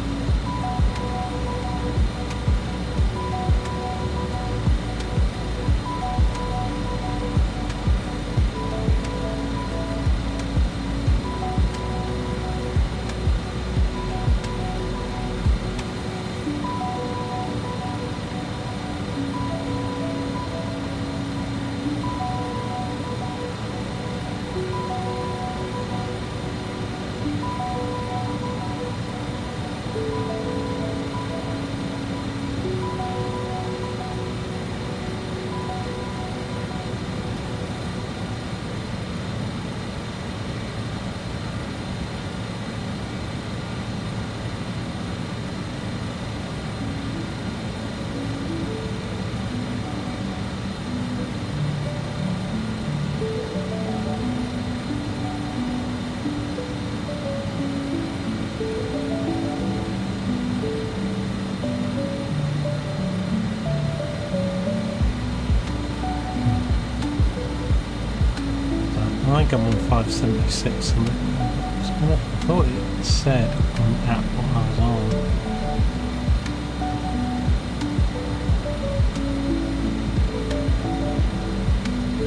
think I'm on 576 and I thought it said on the app what I was on.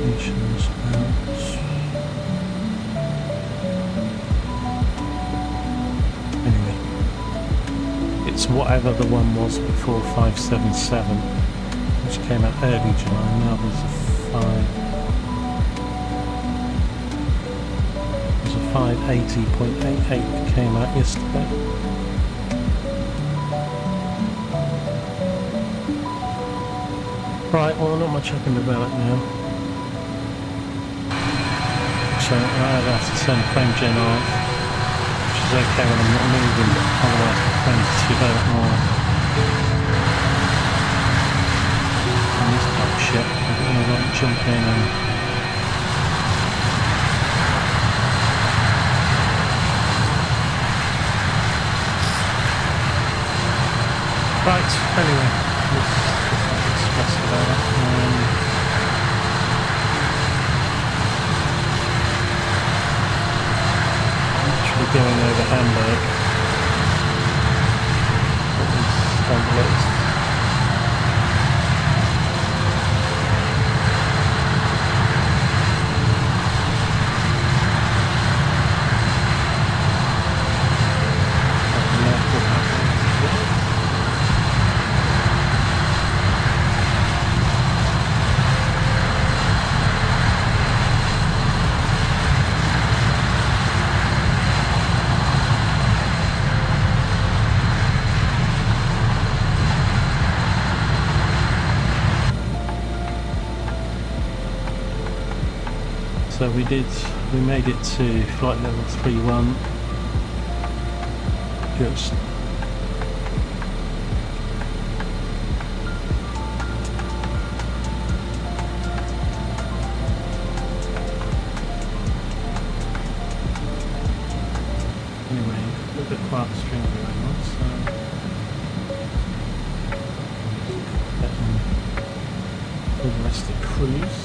Nations, anyway, it's whatever the one was before 577, which came out early July. Now there's a 580.88 that came out yesterday. Right, well, not much I can develop now. So I'll have to turn frame gen off, which is okay when I'm not moving, but otherwise my frames develop more. And this type of shit, I don't want to jump in and right, anyway, let's stress about it. Actually going over Hamburg. So we made it to flight level 31. Just anyway, a little bit quiet string going on, so all the rest of the cruise.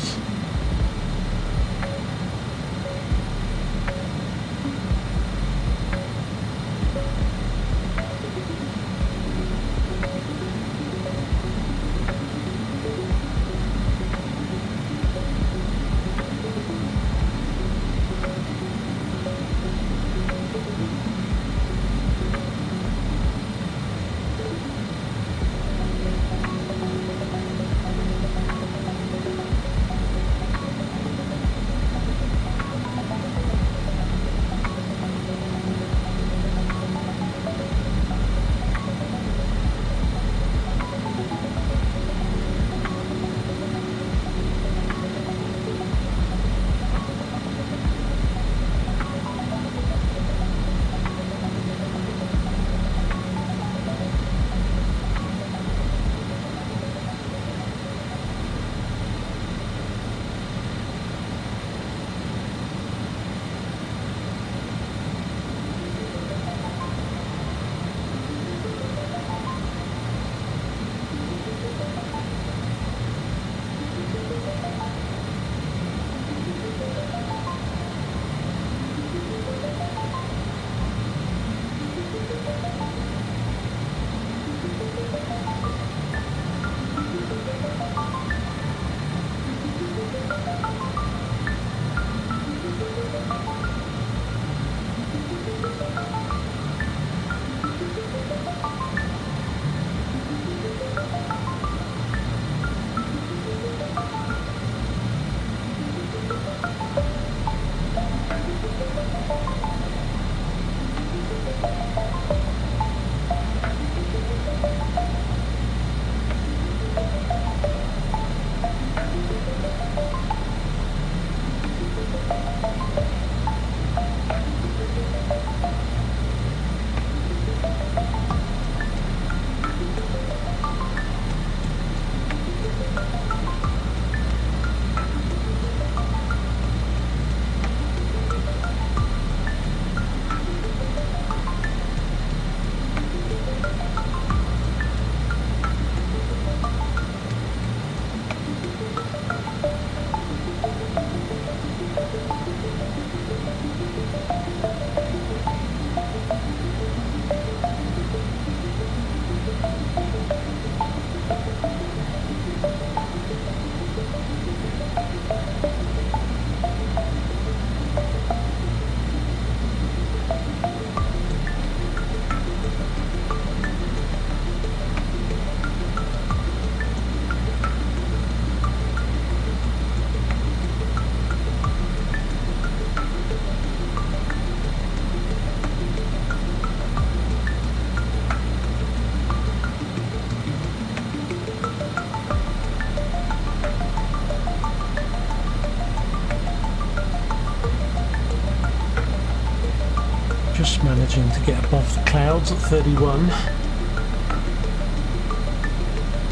Just managing to get above the clouds at 31.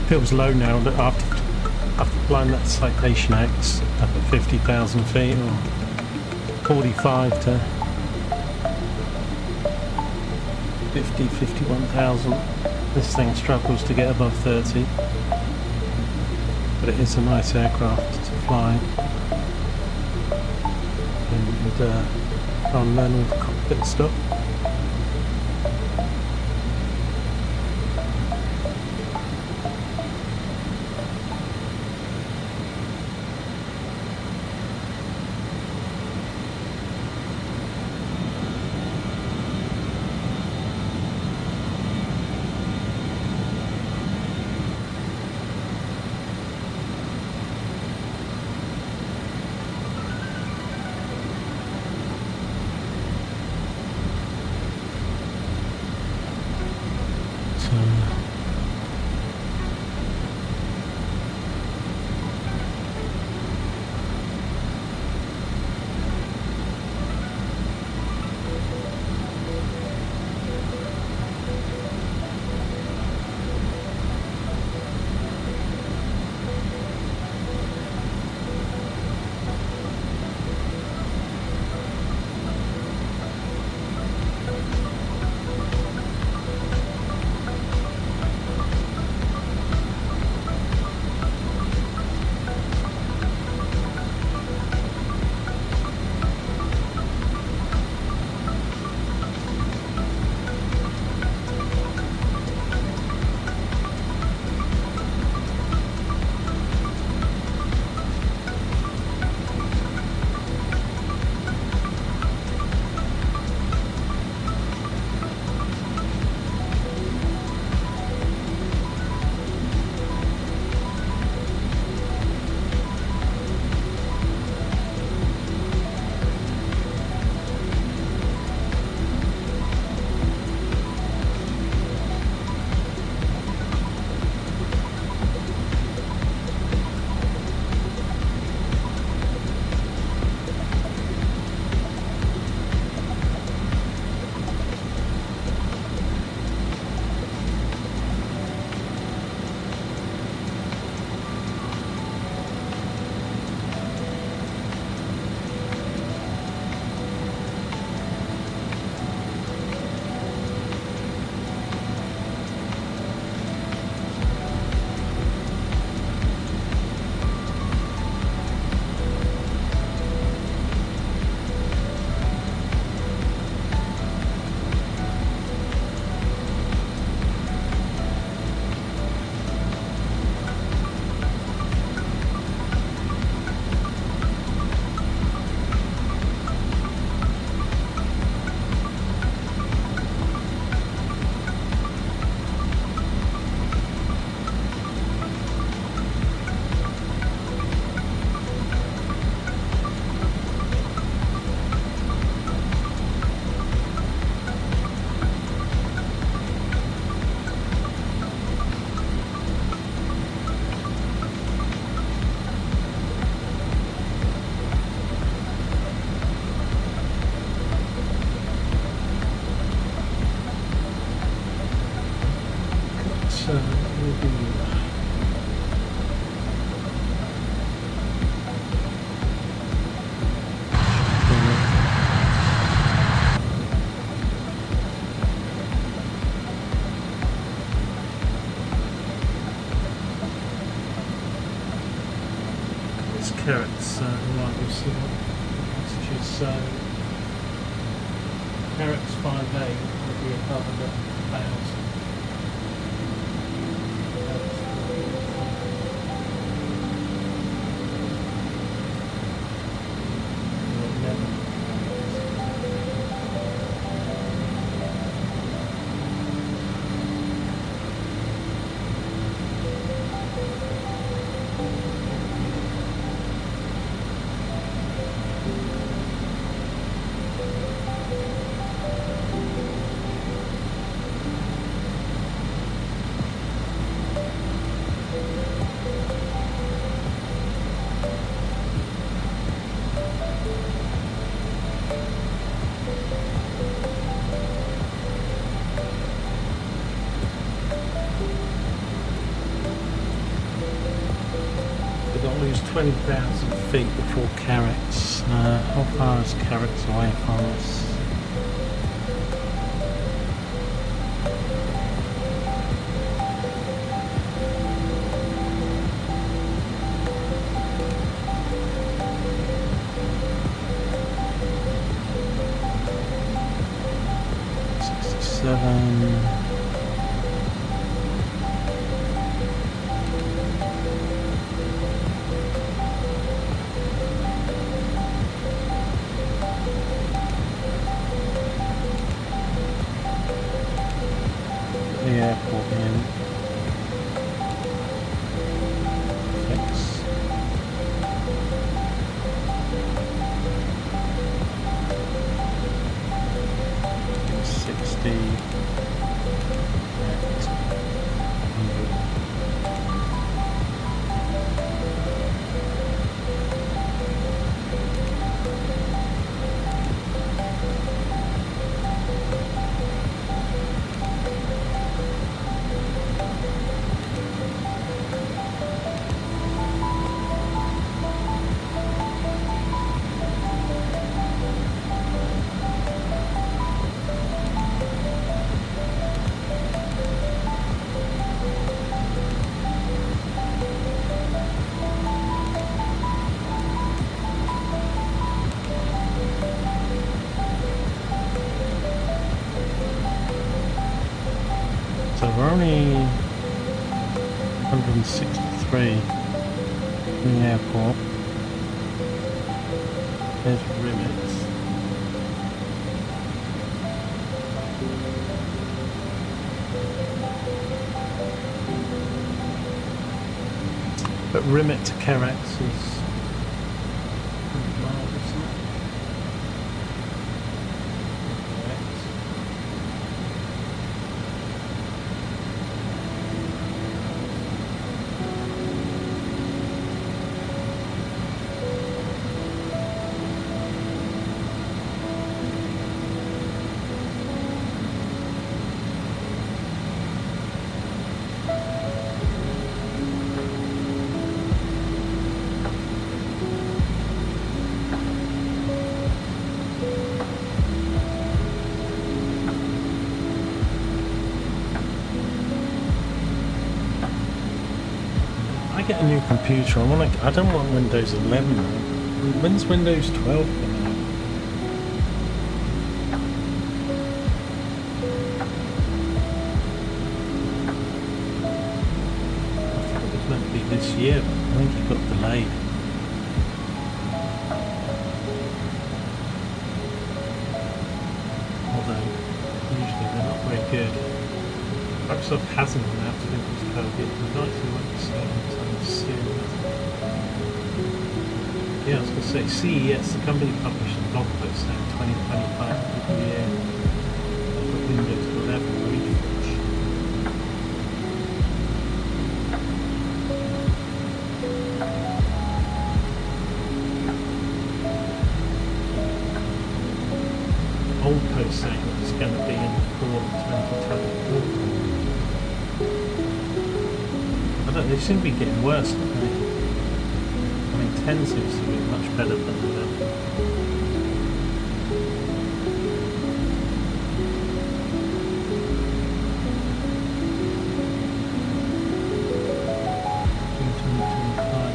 Feels low now that after flying that Citation X up at 50,000 feet or 45 to 50, 51,000. This thing struggles to get above 30. But it is a nice aircraft to fly. And try and learn all the cockpit stuff. Carrots, right, we'll see what messages. So, Carrots 5A will be above 11,000. I'll lose 20,000 feet before Carrick's. How far is Carrick's away from us? The airport in. Fix. 60. So we're only 163 in the airport. There's rivets. But Rimmet to Kerex is 100 miles, isn't it? Get a new computer. I don't want Windows 11 now. When's Windows 12 coming out? I thought it was meant to be this year, but I think it got delayed. Although usually they're not very good. Microsoft hasn't been able to do this code yet. We'd like to wait to see it soon. Yeah, I was going to say CES, the company published a blog post saying 2025 will be the year of the Windows 11 refresh. Old post saying it's going to be in the fall of 2024. They seem to be getting worse, don't they? I mean, 10 seems to be much better than 11.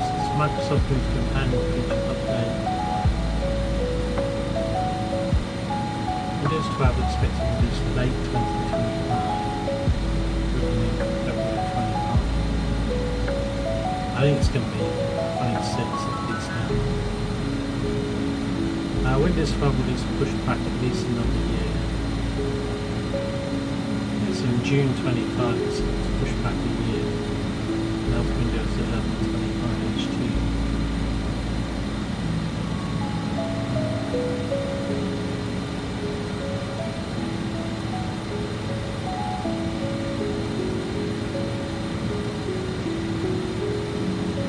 So it's Microsoft Boost Companion feature update. Windows 12 expected to release late 2025. I think it's going to be 26 at least now. Windows 12 release pushed back at least another year. It's in June 25, it's pushed back a year. Now Windows 11 25 H2.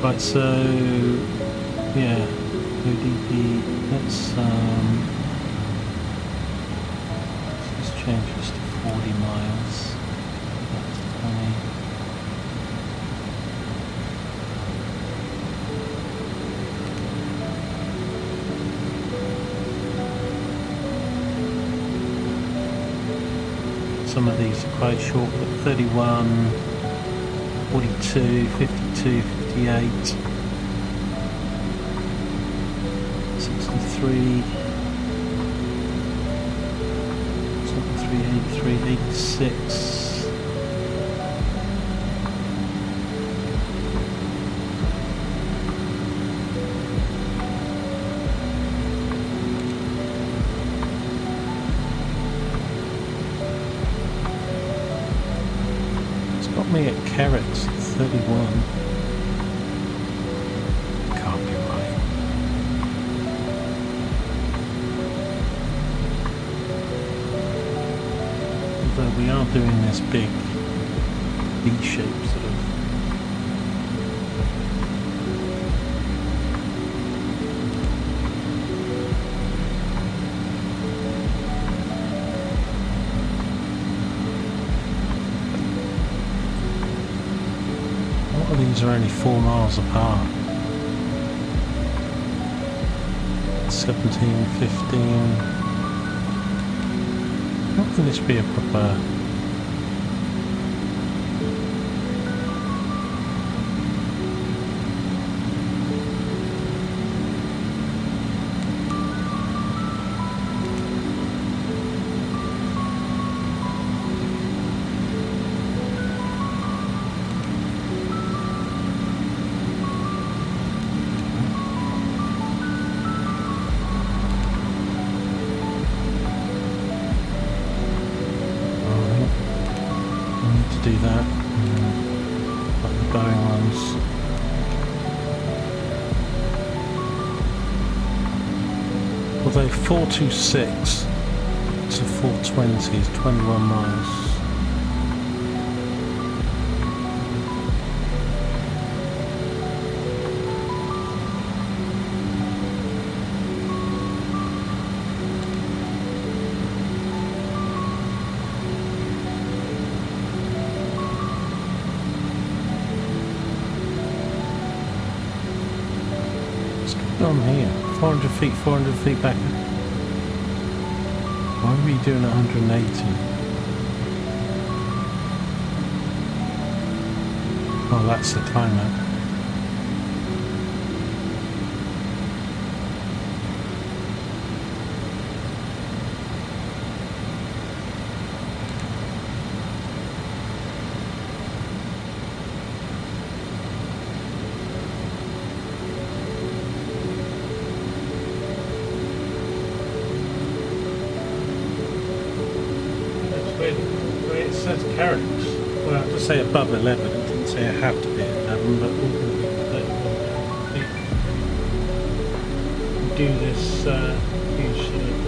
Right, so yeah, ODP, let's just change this to 40 miles. That's 20. some of these are quite short, but 31, 42, 52, 58, 63, 73, 83, 86. Me at carrots 31. Can't be right. Although we are doing this big V-shape sort of. These are only 4 miles apart. 17, 15. How can this be a proper? Do that, like the Boeing ones. Although 426 to 420 is 21 miles. On here, 400 feet back. Why are we doing 180? Oh, that's the climate. It says carrots. Well, I have to say above 11. It didn't say I have to be at 11, but we'll do this U-shape.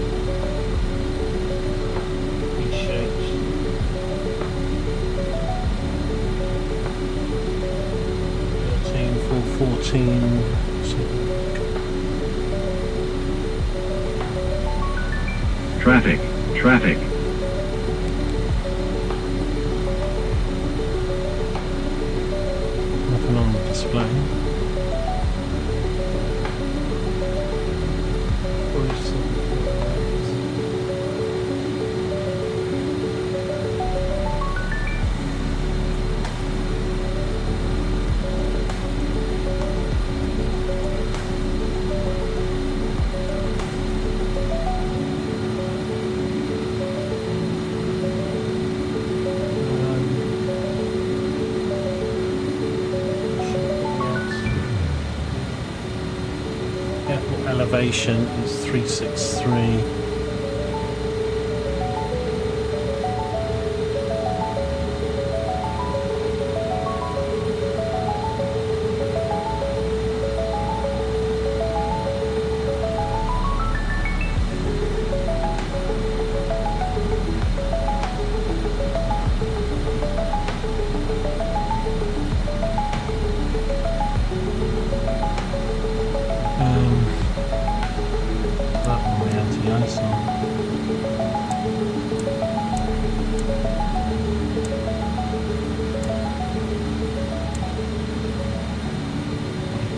13, 414. Traffic, traffic. Nothing on the display. Elevation is 363.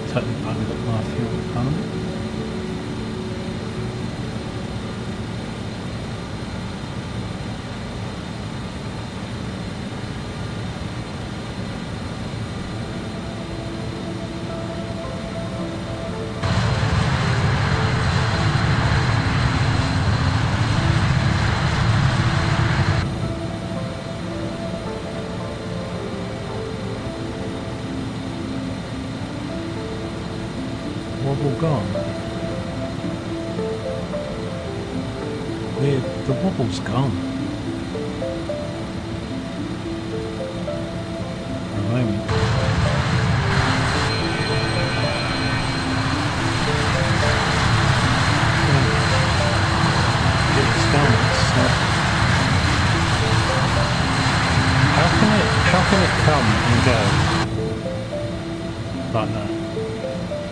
Totally buggered up my fuel economy. wobble gone? Weird, the wobble's gone. For a moment. It's gone. It's not. How can it come and go? Like that.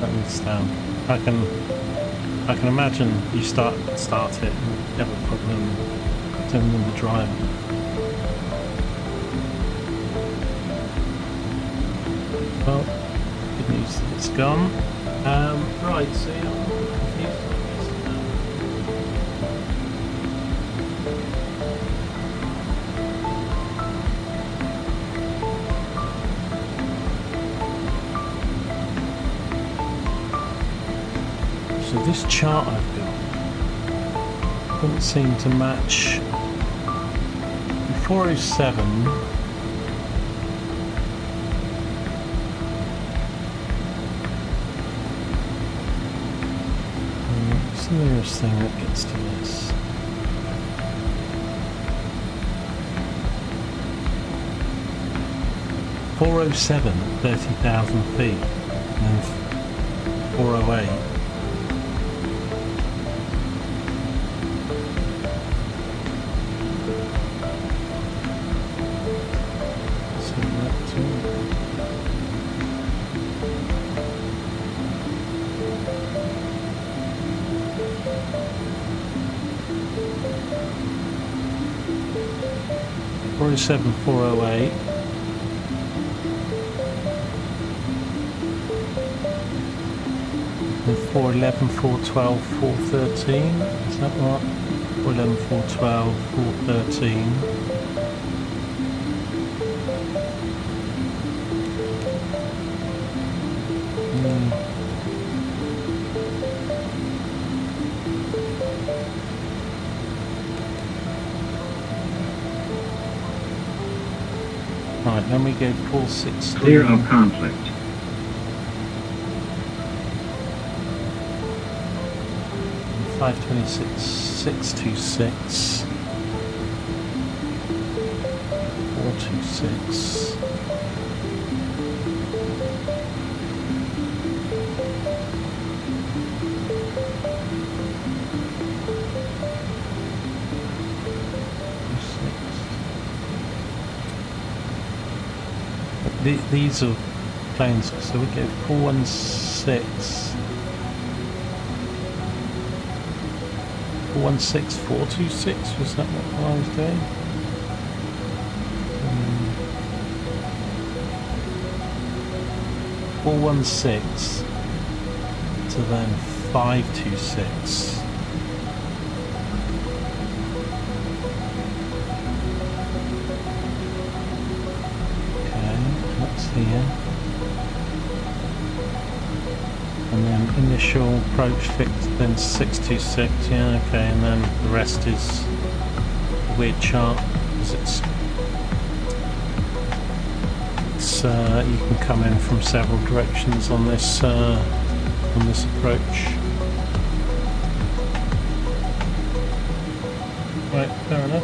Let me stand. I can imagine you start it and you have a problem telling the driver. Well, good news that it's gone. Right, so yeah, I'm confused on this now. So this chart I've got doesn't seem to match. 407. What's the nearest thing that gets to this? .407 at 30,000 feet, and 408. .407, 408. And 411, 412, 413. Is that right? 411, 412, 413. Right, then we go 416. Clear of conflict. 526, 626. 426. These are planes, so we get 416. 416, 426, was that what I was doing? 416 to then 526. Here, and then initial approach fixed, then 626, yeah, okay, and then the rest is a weird chart because it's you can come in from several directions on this approach. Right, fair enough.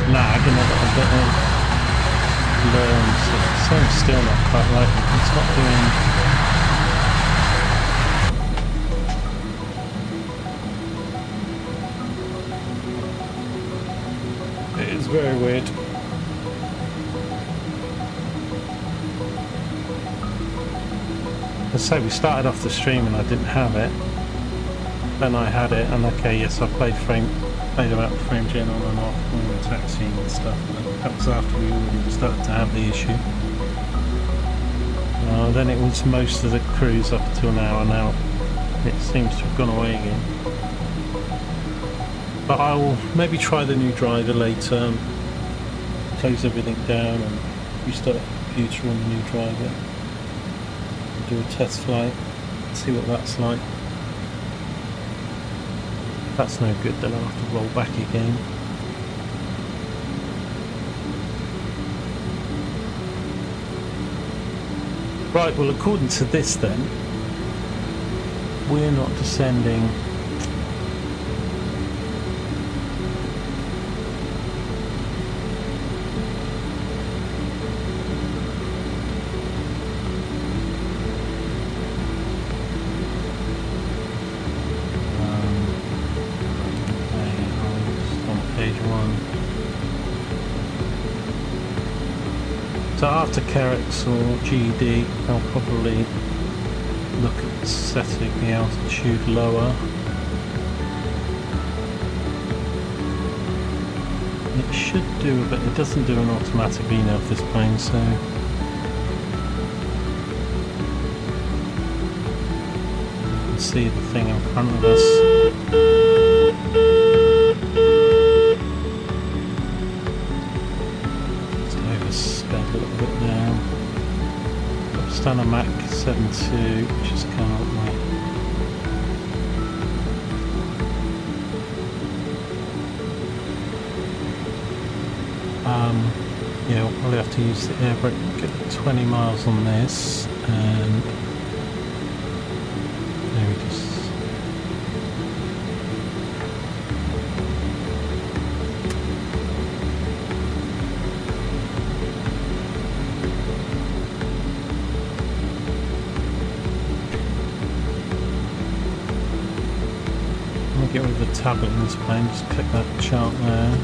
Lag and a little bit of learn, so it's still not quite right. It's not doing. It is very weird. As I say, we started off the stream and I didn't have it. Then I had it, and okay, yes, I played about frame gen on and off when we were taxiing and stuff, but that was after we already started to have the issue. Then it was most of the cruise up to an hour now. It seems to have gone away again. But I will maybe try the new driver later, close everything down and restart the computer on the new driver. Do a test flight, see what that's like. That's no good, then I'll have to roll back again. Right, well according to this then, we're not descending so after Carricks or GD, I'll probably look at setting the altitude lower. It should do, but it doesn't do an automatic VNAV this plane, so you can see the thing in front of us. Done a Mach 72, which is currently yeah, we'll probably have to use the air brake. Get 20 miles on this, and maybe just get rid of the tablet in this plane, just click that chart there.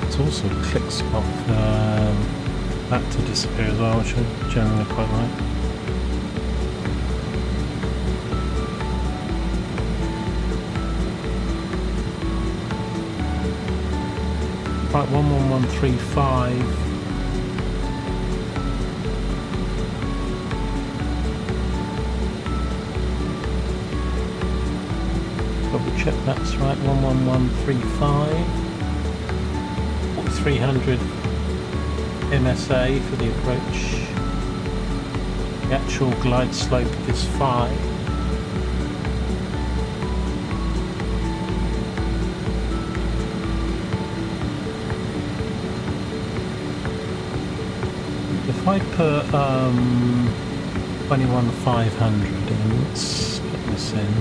It's also a click spot for that to disappear as well, which I generally quite like. Right, 11135. Double check that's right, 11135. 300 MSA for the approach. The actual glide slope is 5. If I put 21500 in, let's put this in.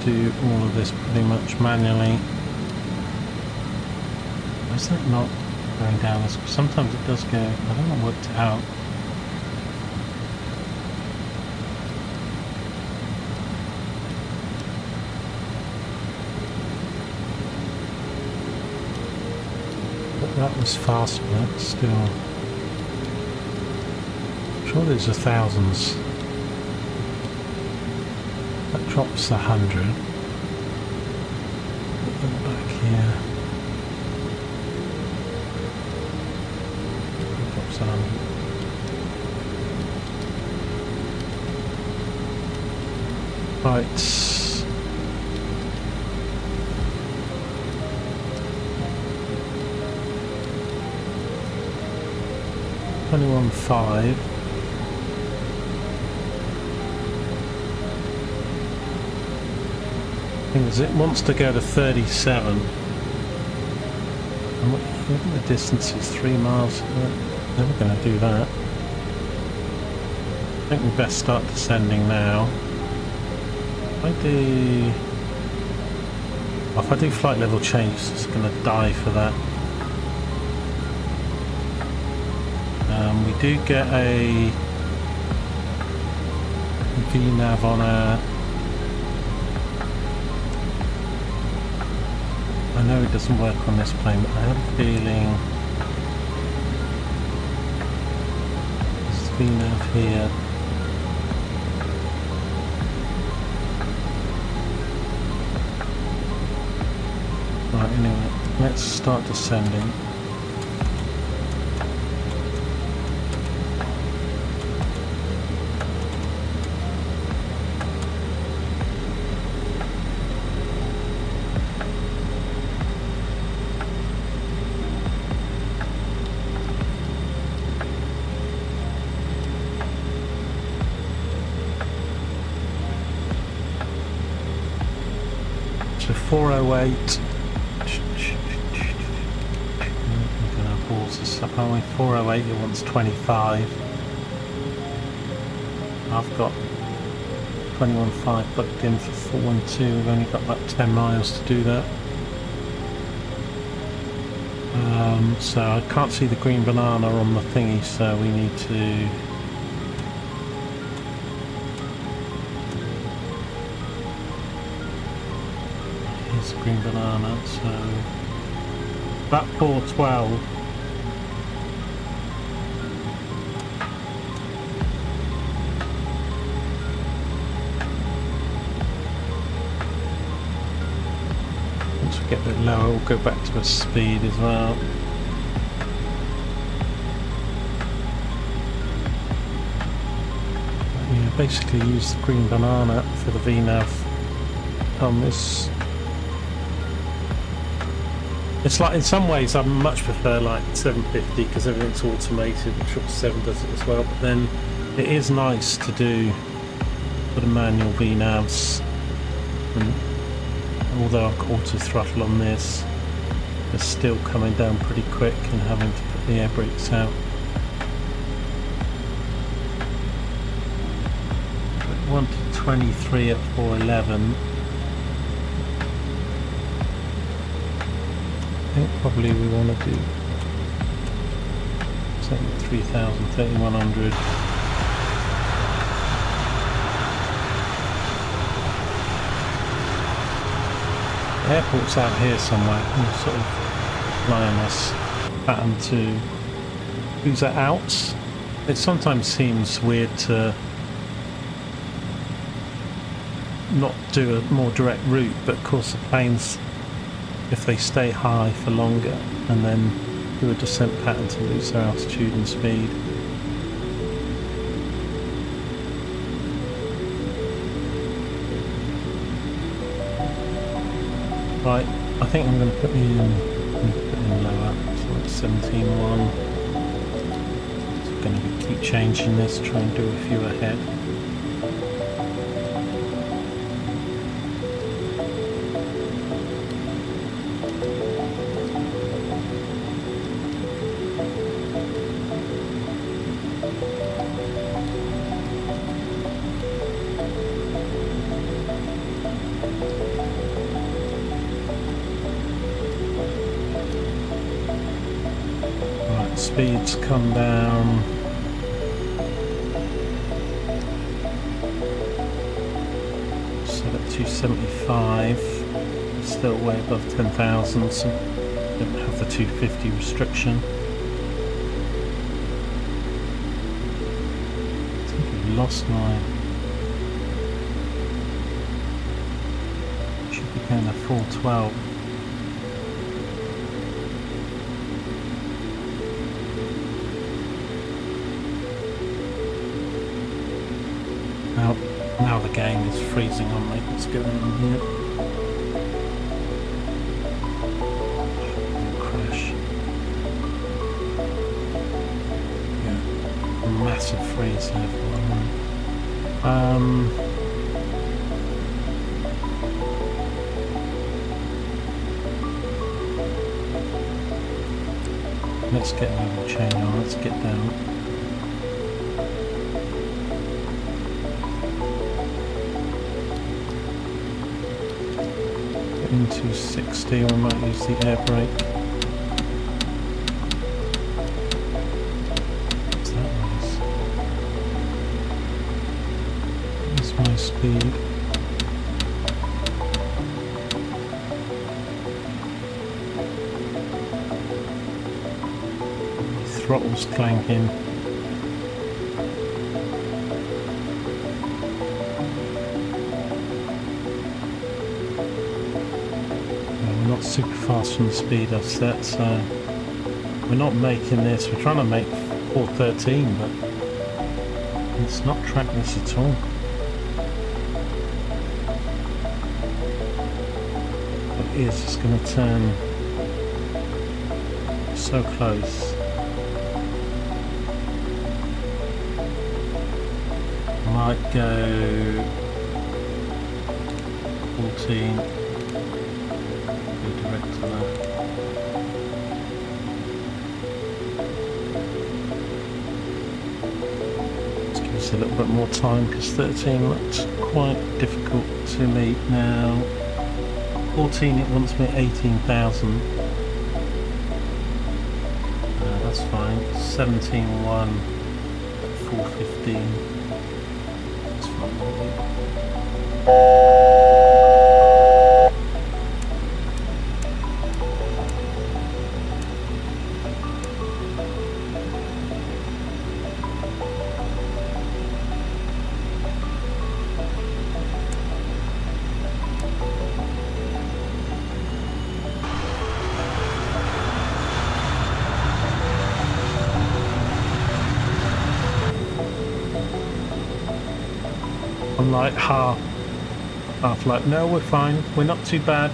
Do all of this pretty much manually. Why is that not going down? Sometimes it does go, I haven't worked it out. But that was fast, but still. I'm sure there's a thousands. That drops 100. Put them back here. That drops 100. Right. $21.5. It wants to go to 37. And what the distance is 3 miles. Never going to do that. I think we best start descending now. If I do flight level change, it's just going to die for that. We do get a VNAV on a. I know it doesn't work on this plane, but I have a feeling there's VNAV here. Right, anyway, let's start descending. 408. We're going to balls this up, aren't we? 408, it wants 25. I've got 21.5 plugged in for 412. We've only got about 10 miles to do that. So I can't see the green banana on the thingy, so we need to... Here's the green banana, so... That 412. Once we get a bit lower, we'll go back to a speed as well. Basically use the green banana for the VNAV. It's like, in some ways I much prefer like 750 because everything's automated, and 777 does it as well, but then it is nice to do for the manual VNAVs, and although I've got auto throttle on this, it's still coming down pretty quick and having to put the air brakes out. 1 to 23 at 411. I think probably we want to do 73,000, 3,100. The airport's out here somewhere. We'll sort of lie on this pattern to cruise that out. It sometimes seems weird to not do a more direct route, but of course the planes, if they stay high for longer and then do a descent pattern to lose their altitude and speed. Right, I think I'm going to put me in lower, so like 17.1. So I'm going to keep changing this, try and do a few ahead. Speeds come down. Set at 275. Still way above 10,000, so don't have the 250 restriction. I think I've lost my... Should be going to 412. Now the game is freezing on me. What's going on here? Crash. Yeah, a massive freeze here for let's get a little change on. Let's get down. Into 60, or I might use the air brake. What's that noise? That's my speed. The throttle's clanking. Super fast from the speed I've set, so we're not making this. We're trying to make 413, but it's not trackless at all. It is just going to turn so close. I might go 14. a little bit more time because 13 looks quite difficult to meet now. 14, it wants me at 18,000. That's fine. 17.1 at 415. That's fine. I'm like half like, no, we're fine, we're not too bad.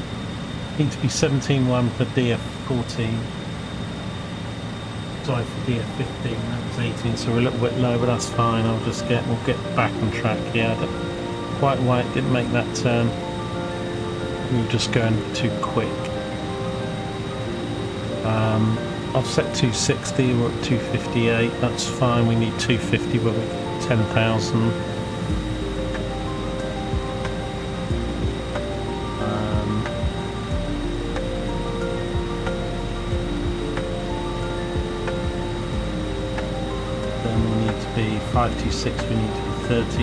Need to be 17.1 for DF14. Sorry, for DF15, that was 18, so we're a little bit low, but that's fine. We'll get back on track here. I don't quite why it didn't make that turn. We were just going too quick. Offset 260, we're at 258, that's fine. We need 250, but we're 10,000. Then we need to be 526, we need to be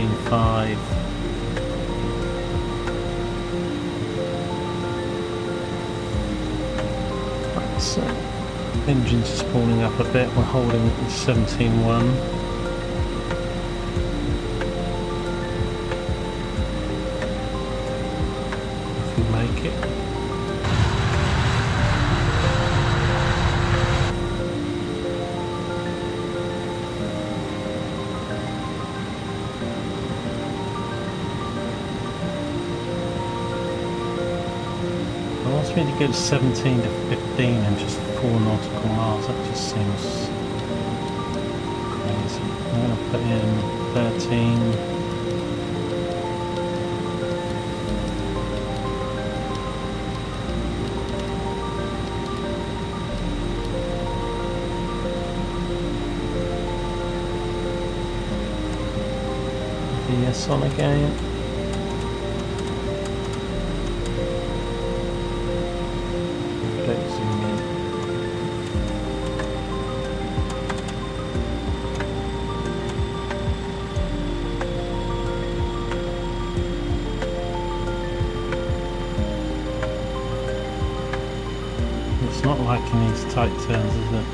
13.5. Right, so engines are spawning up a bit, we're holding it at 17.1. If we make it. It wants me to go to 17 to 15 in just 4 nautical miles. That just seems crazy. I'm going to put in 13. VS on again. It's not liking these tight turns, is it?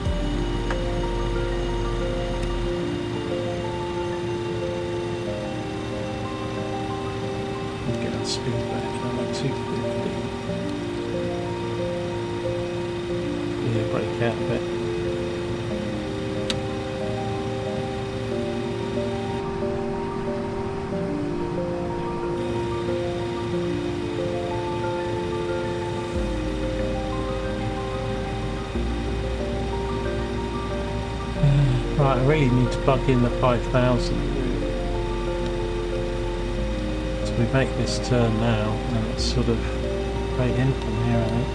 Get our speed back down at 250. Yeah, brake out a bit. Right, I really need to plug in the 5,000. So we make this turn now, and it's sort of right in from here, I think.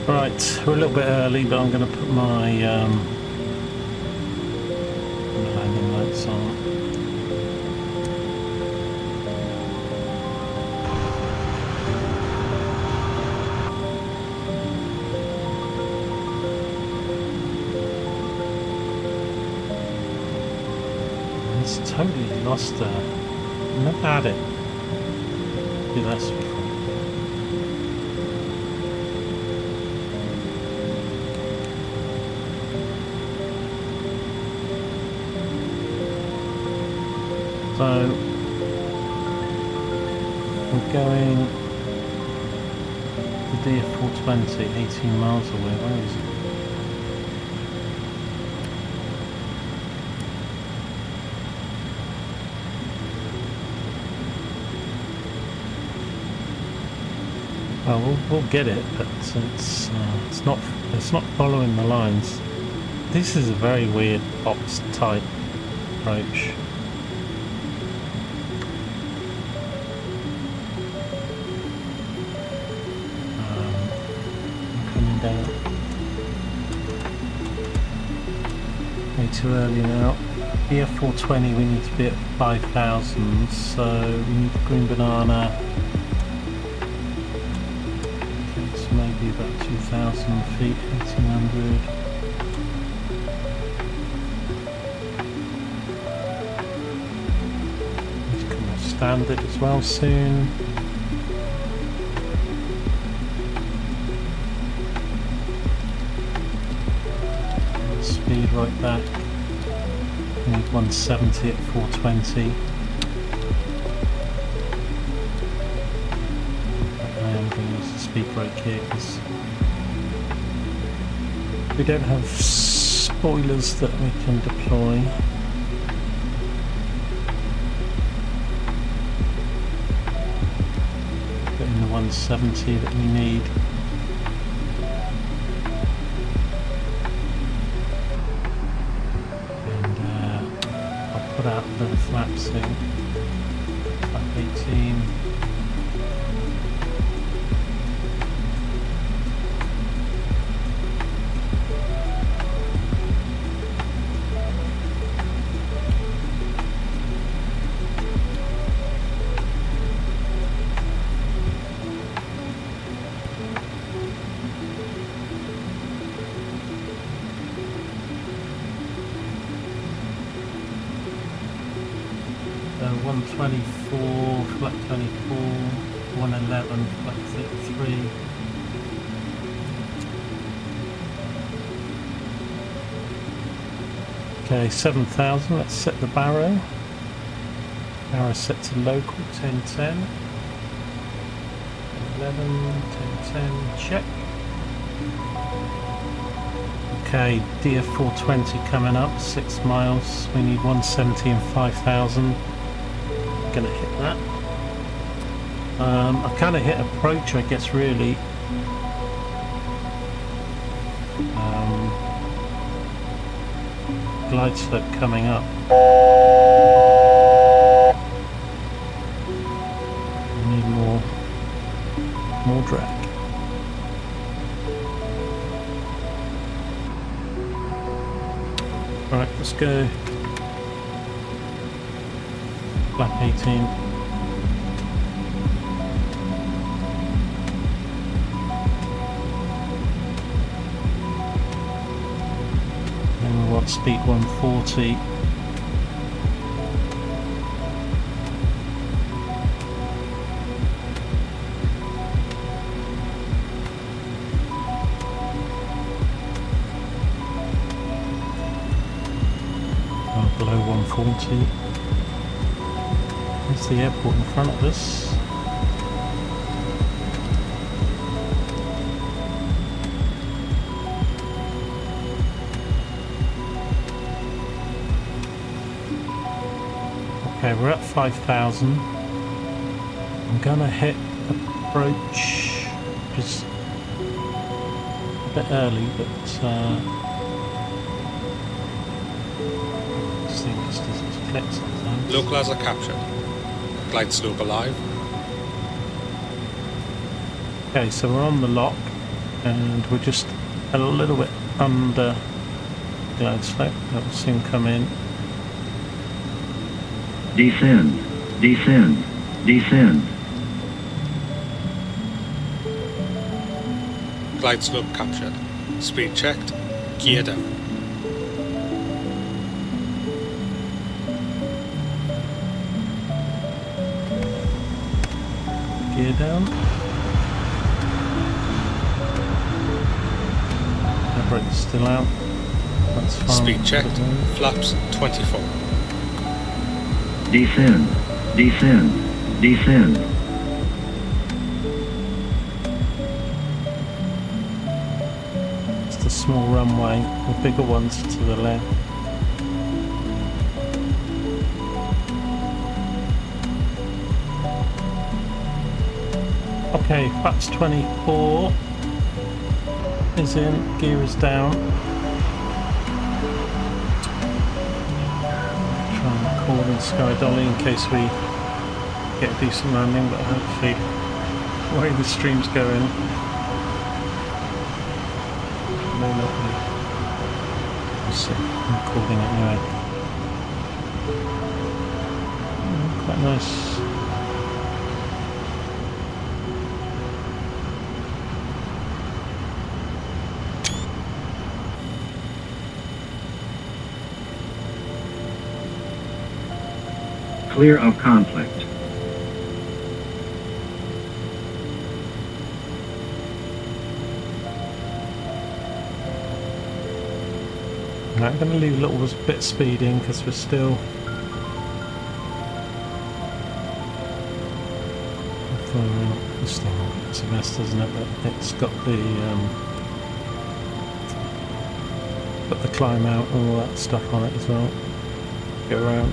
Right, we're a little bit early, but I'm going to put my landing lights on. It's totally lost there. I've never had it do this before. So we're going to DF420, 18 miles away. Where is it? Well, we'll get it, but it's not following the lines. This is a very weird box type approach. I'm coming down way too early now. EF420 we need to be at 5,000, so we need the green banana. Okay, so maybe about 2,000 feet, 1,800. Need to come off standard as well soon. Speed right back. Need 170 at 420. I am going to use the speed brake here because we don't have spoilers that we can deploy. Put in the 170 that we need. Out the flaps in. Flap 18. So 124, flat 24, 111, flat 33. Okay, 7,000, let's set the barrow. Barrow set to local, 1010. 11, 1010, check. Okay, DF420 coming up, 6 miles. We need 170 and 5,000. Gonna hit that. I kind of hit approach, I guess, really. Glide slope coming up. We need more drag. Alright, let's go. Flap 18. And we want speed 140. Below 140. There's the airport in front of us. Okay, we're at 5,000. I'm gonna hit approach just a bit early, but this thing just doesn't click sometimes. Localizer captured. Glide slope alive. Okay, so we're on the lock and we're just a little bit under glide slope. That will soon come in. Descend, descend, descend. Glide slope captured. Speed checked. Gear down. Gear down. The brake's still out. That's fine. Speed checked. Flaps 24. Descend, descend, descend. It's the small runway, the bigger ones to the left. Okay, flaps 24 is in, gear is down. Try and record in Sky Dolly in case we get a decent landing, but hopefully the way the stream's going may not be. We'll see. I'm recording it anyway. Quite nice. Clear of conflict. Right, I'm going to leave a little bit of speed in because we're still following this thing. It's a mess, doesn't it? But it's got the climb out and all that stuff on it as well. Go around.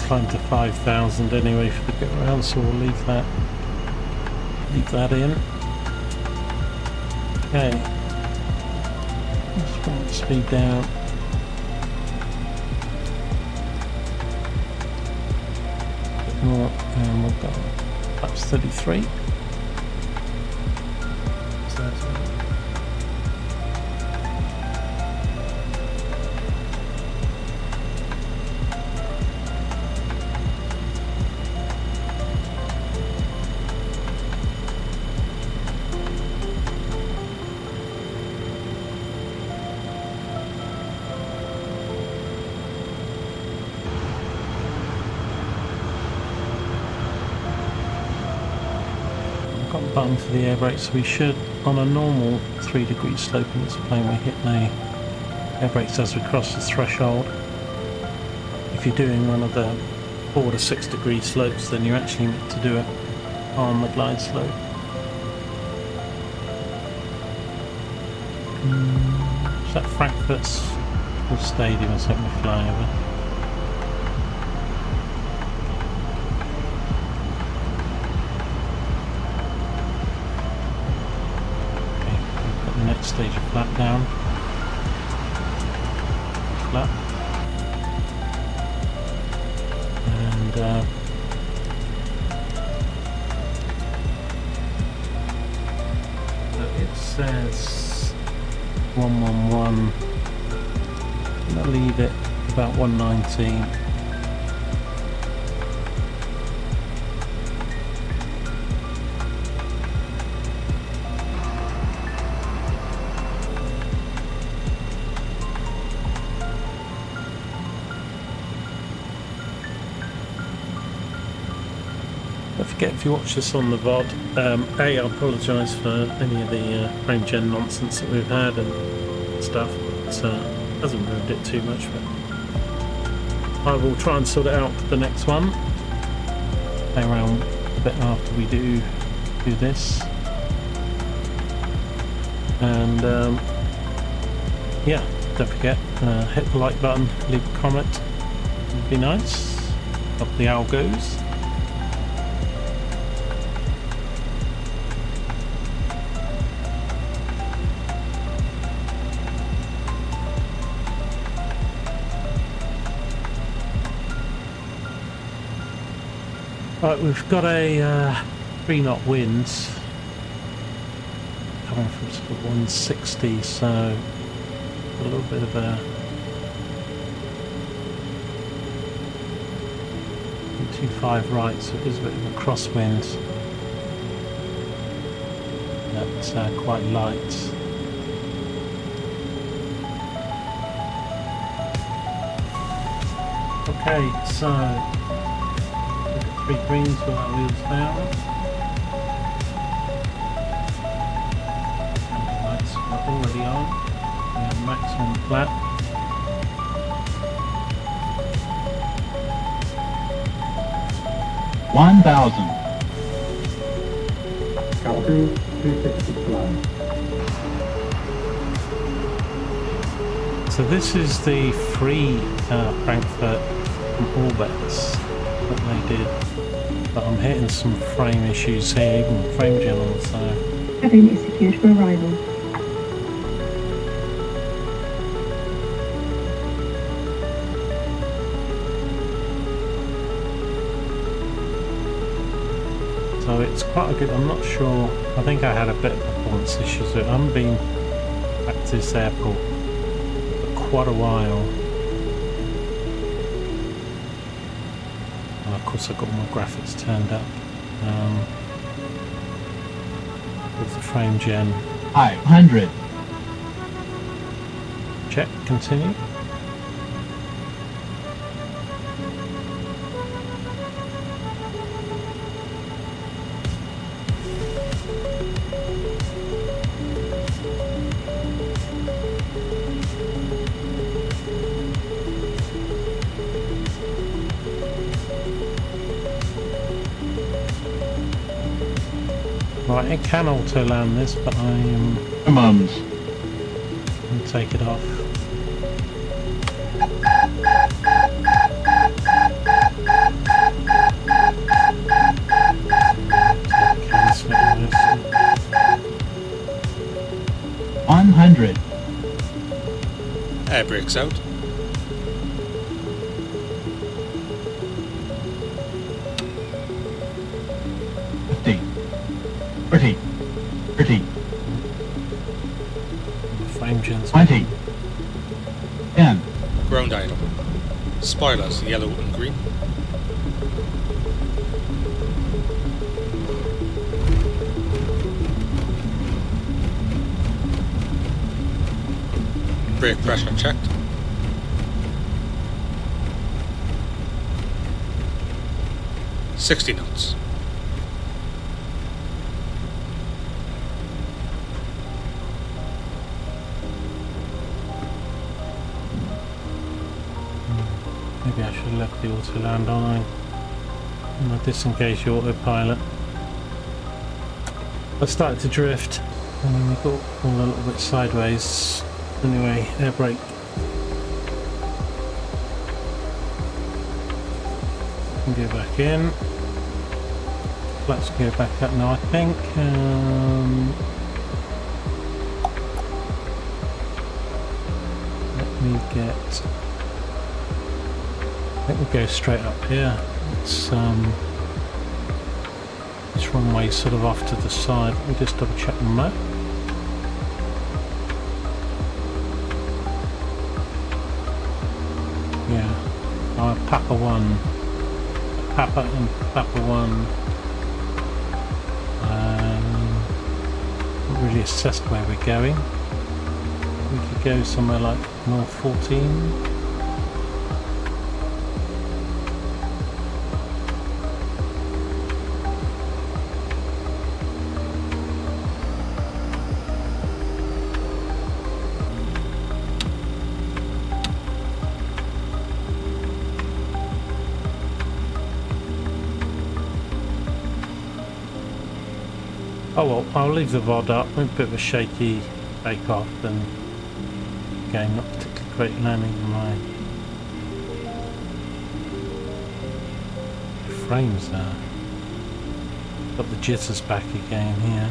Climb to 5,000 anyway for the go around, so we'll leave that in. Okay, let's bring the speed down. A bit more, and we've got perhaps 33. Button for the air brakes, so we should, on a normal 3-degree slope in this plane, we hit the air brakes as we cross the threshold. If you're doing one of the 4 to 6 degree slopes, then you're actually meant to do it on the glide slope. Is that Frankfurt's stadium or something we're flying over? Stage of flat down, flat, and so it says 111. I'm going to leave it about 119. Don't forget, if you watch this on the VOD, I apologise for any of the frame gen nonsense that we've had and stuff. It hasn't ruined it too much, but I will try and sort it out for the next one. Play around a bit after we do this, and yeah, don't forget, hit the like button, leave a comment, it'd be nice. Up the algos. Right, we've got a 3-knot winds coming from sort of 160, so a little bit of a 125 right, so it is a bit of a crosswind. That's quite light. Okay, so 3 greens with our wheels down. And the lights are already on. maximum flat. Cabin crew, please take your seats to land. So this is the free Frankfurt from Orbits that they did, but I'm hitting some frame issues here, even frame general, so Cabin is secured for arrival. so it's quite a good. I'm not sure. I think I had a bit of performance issues with it. I haven't been back to this airport for quite a while. And of course I've got my graphics turned up with the frame gen. 500. Check, continue. Right, it can auto land this, but I am Minimums. going to take it off. Cancel this. 100. Air brakes out. Frame gens. 20. 10. Ground idle. Spoilers yellow and green. Brake pressure checked. "60 knots. Maybe I should have left the auto land on. I'm going to disengage the autopilot. I started to drift and then we got all a little bit sideways. Anyway, air brake. Can go back in. Let's go back up now, I think. Let me get. I think we'll go straight up here. It's this runway sort of off to the side. Let me just double check the map. Yeah, Papa 1, Papa and Papa 1. Not really assessed where we're going. We could go somewhere like North 14. Oh well, I'll leave the VOD up. A bit of a shaky takeoff and again not particularly great landing on my frames there. Got the jitters back again here.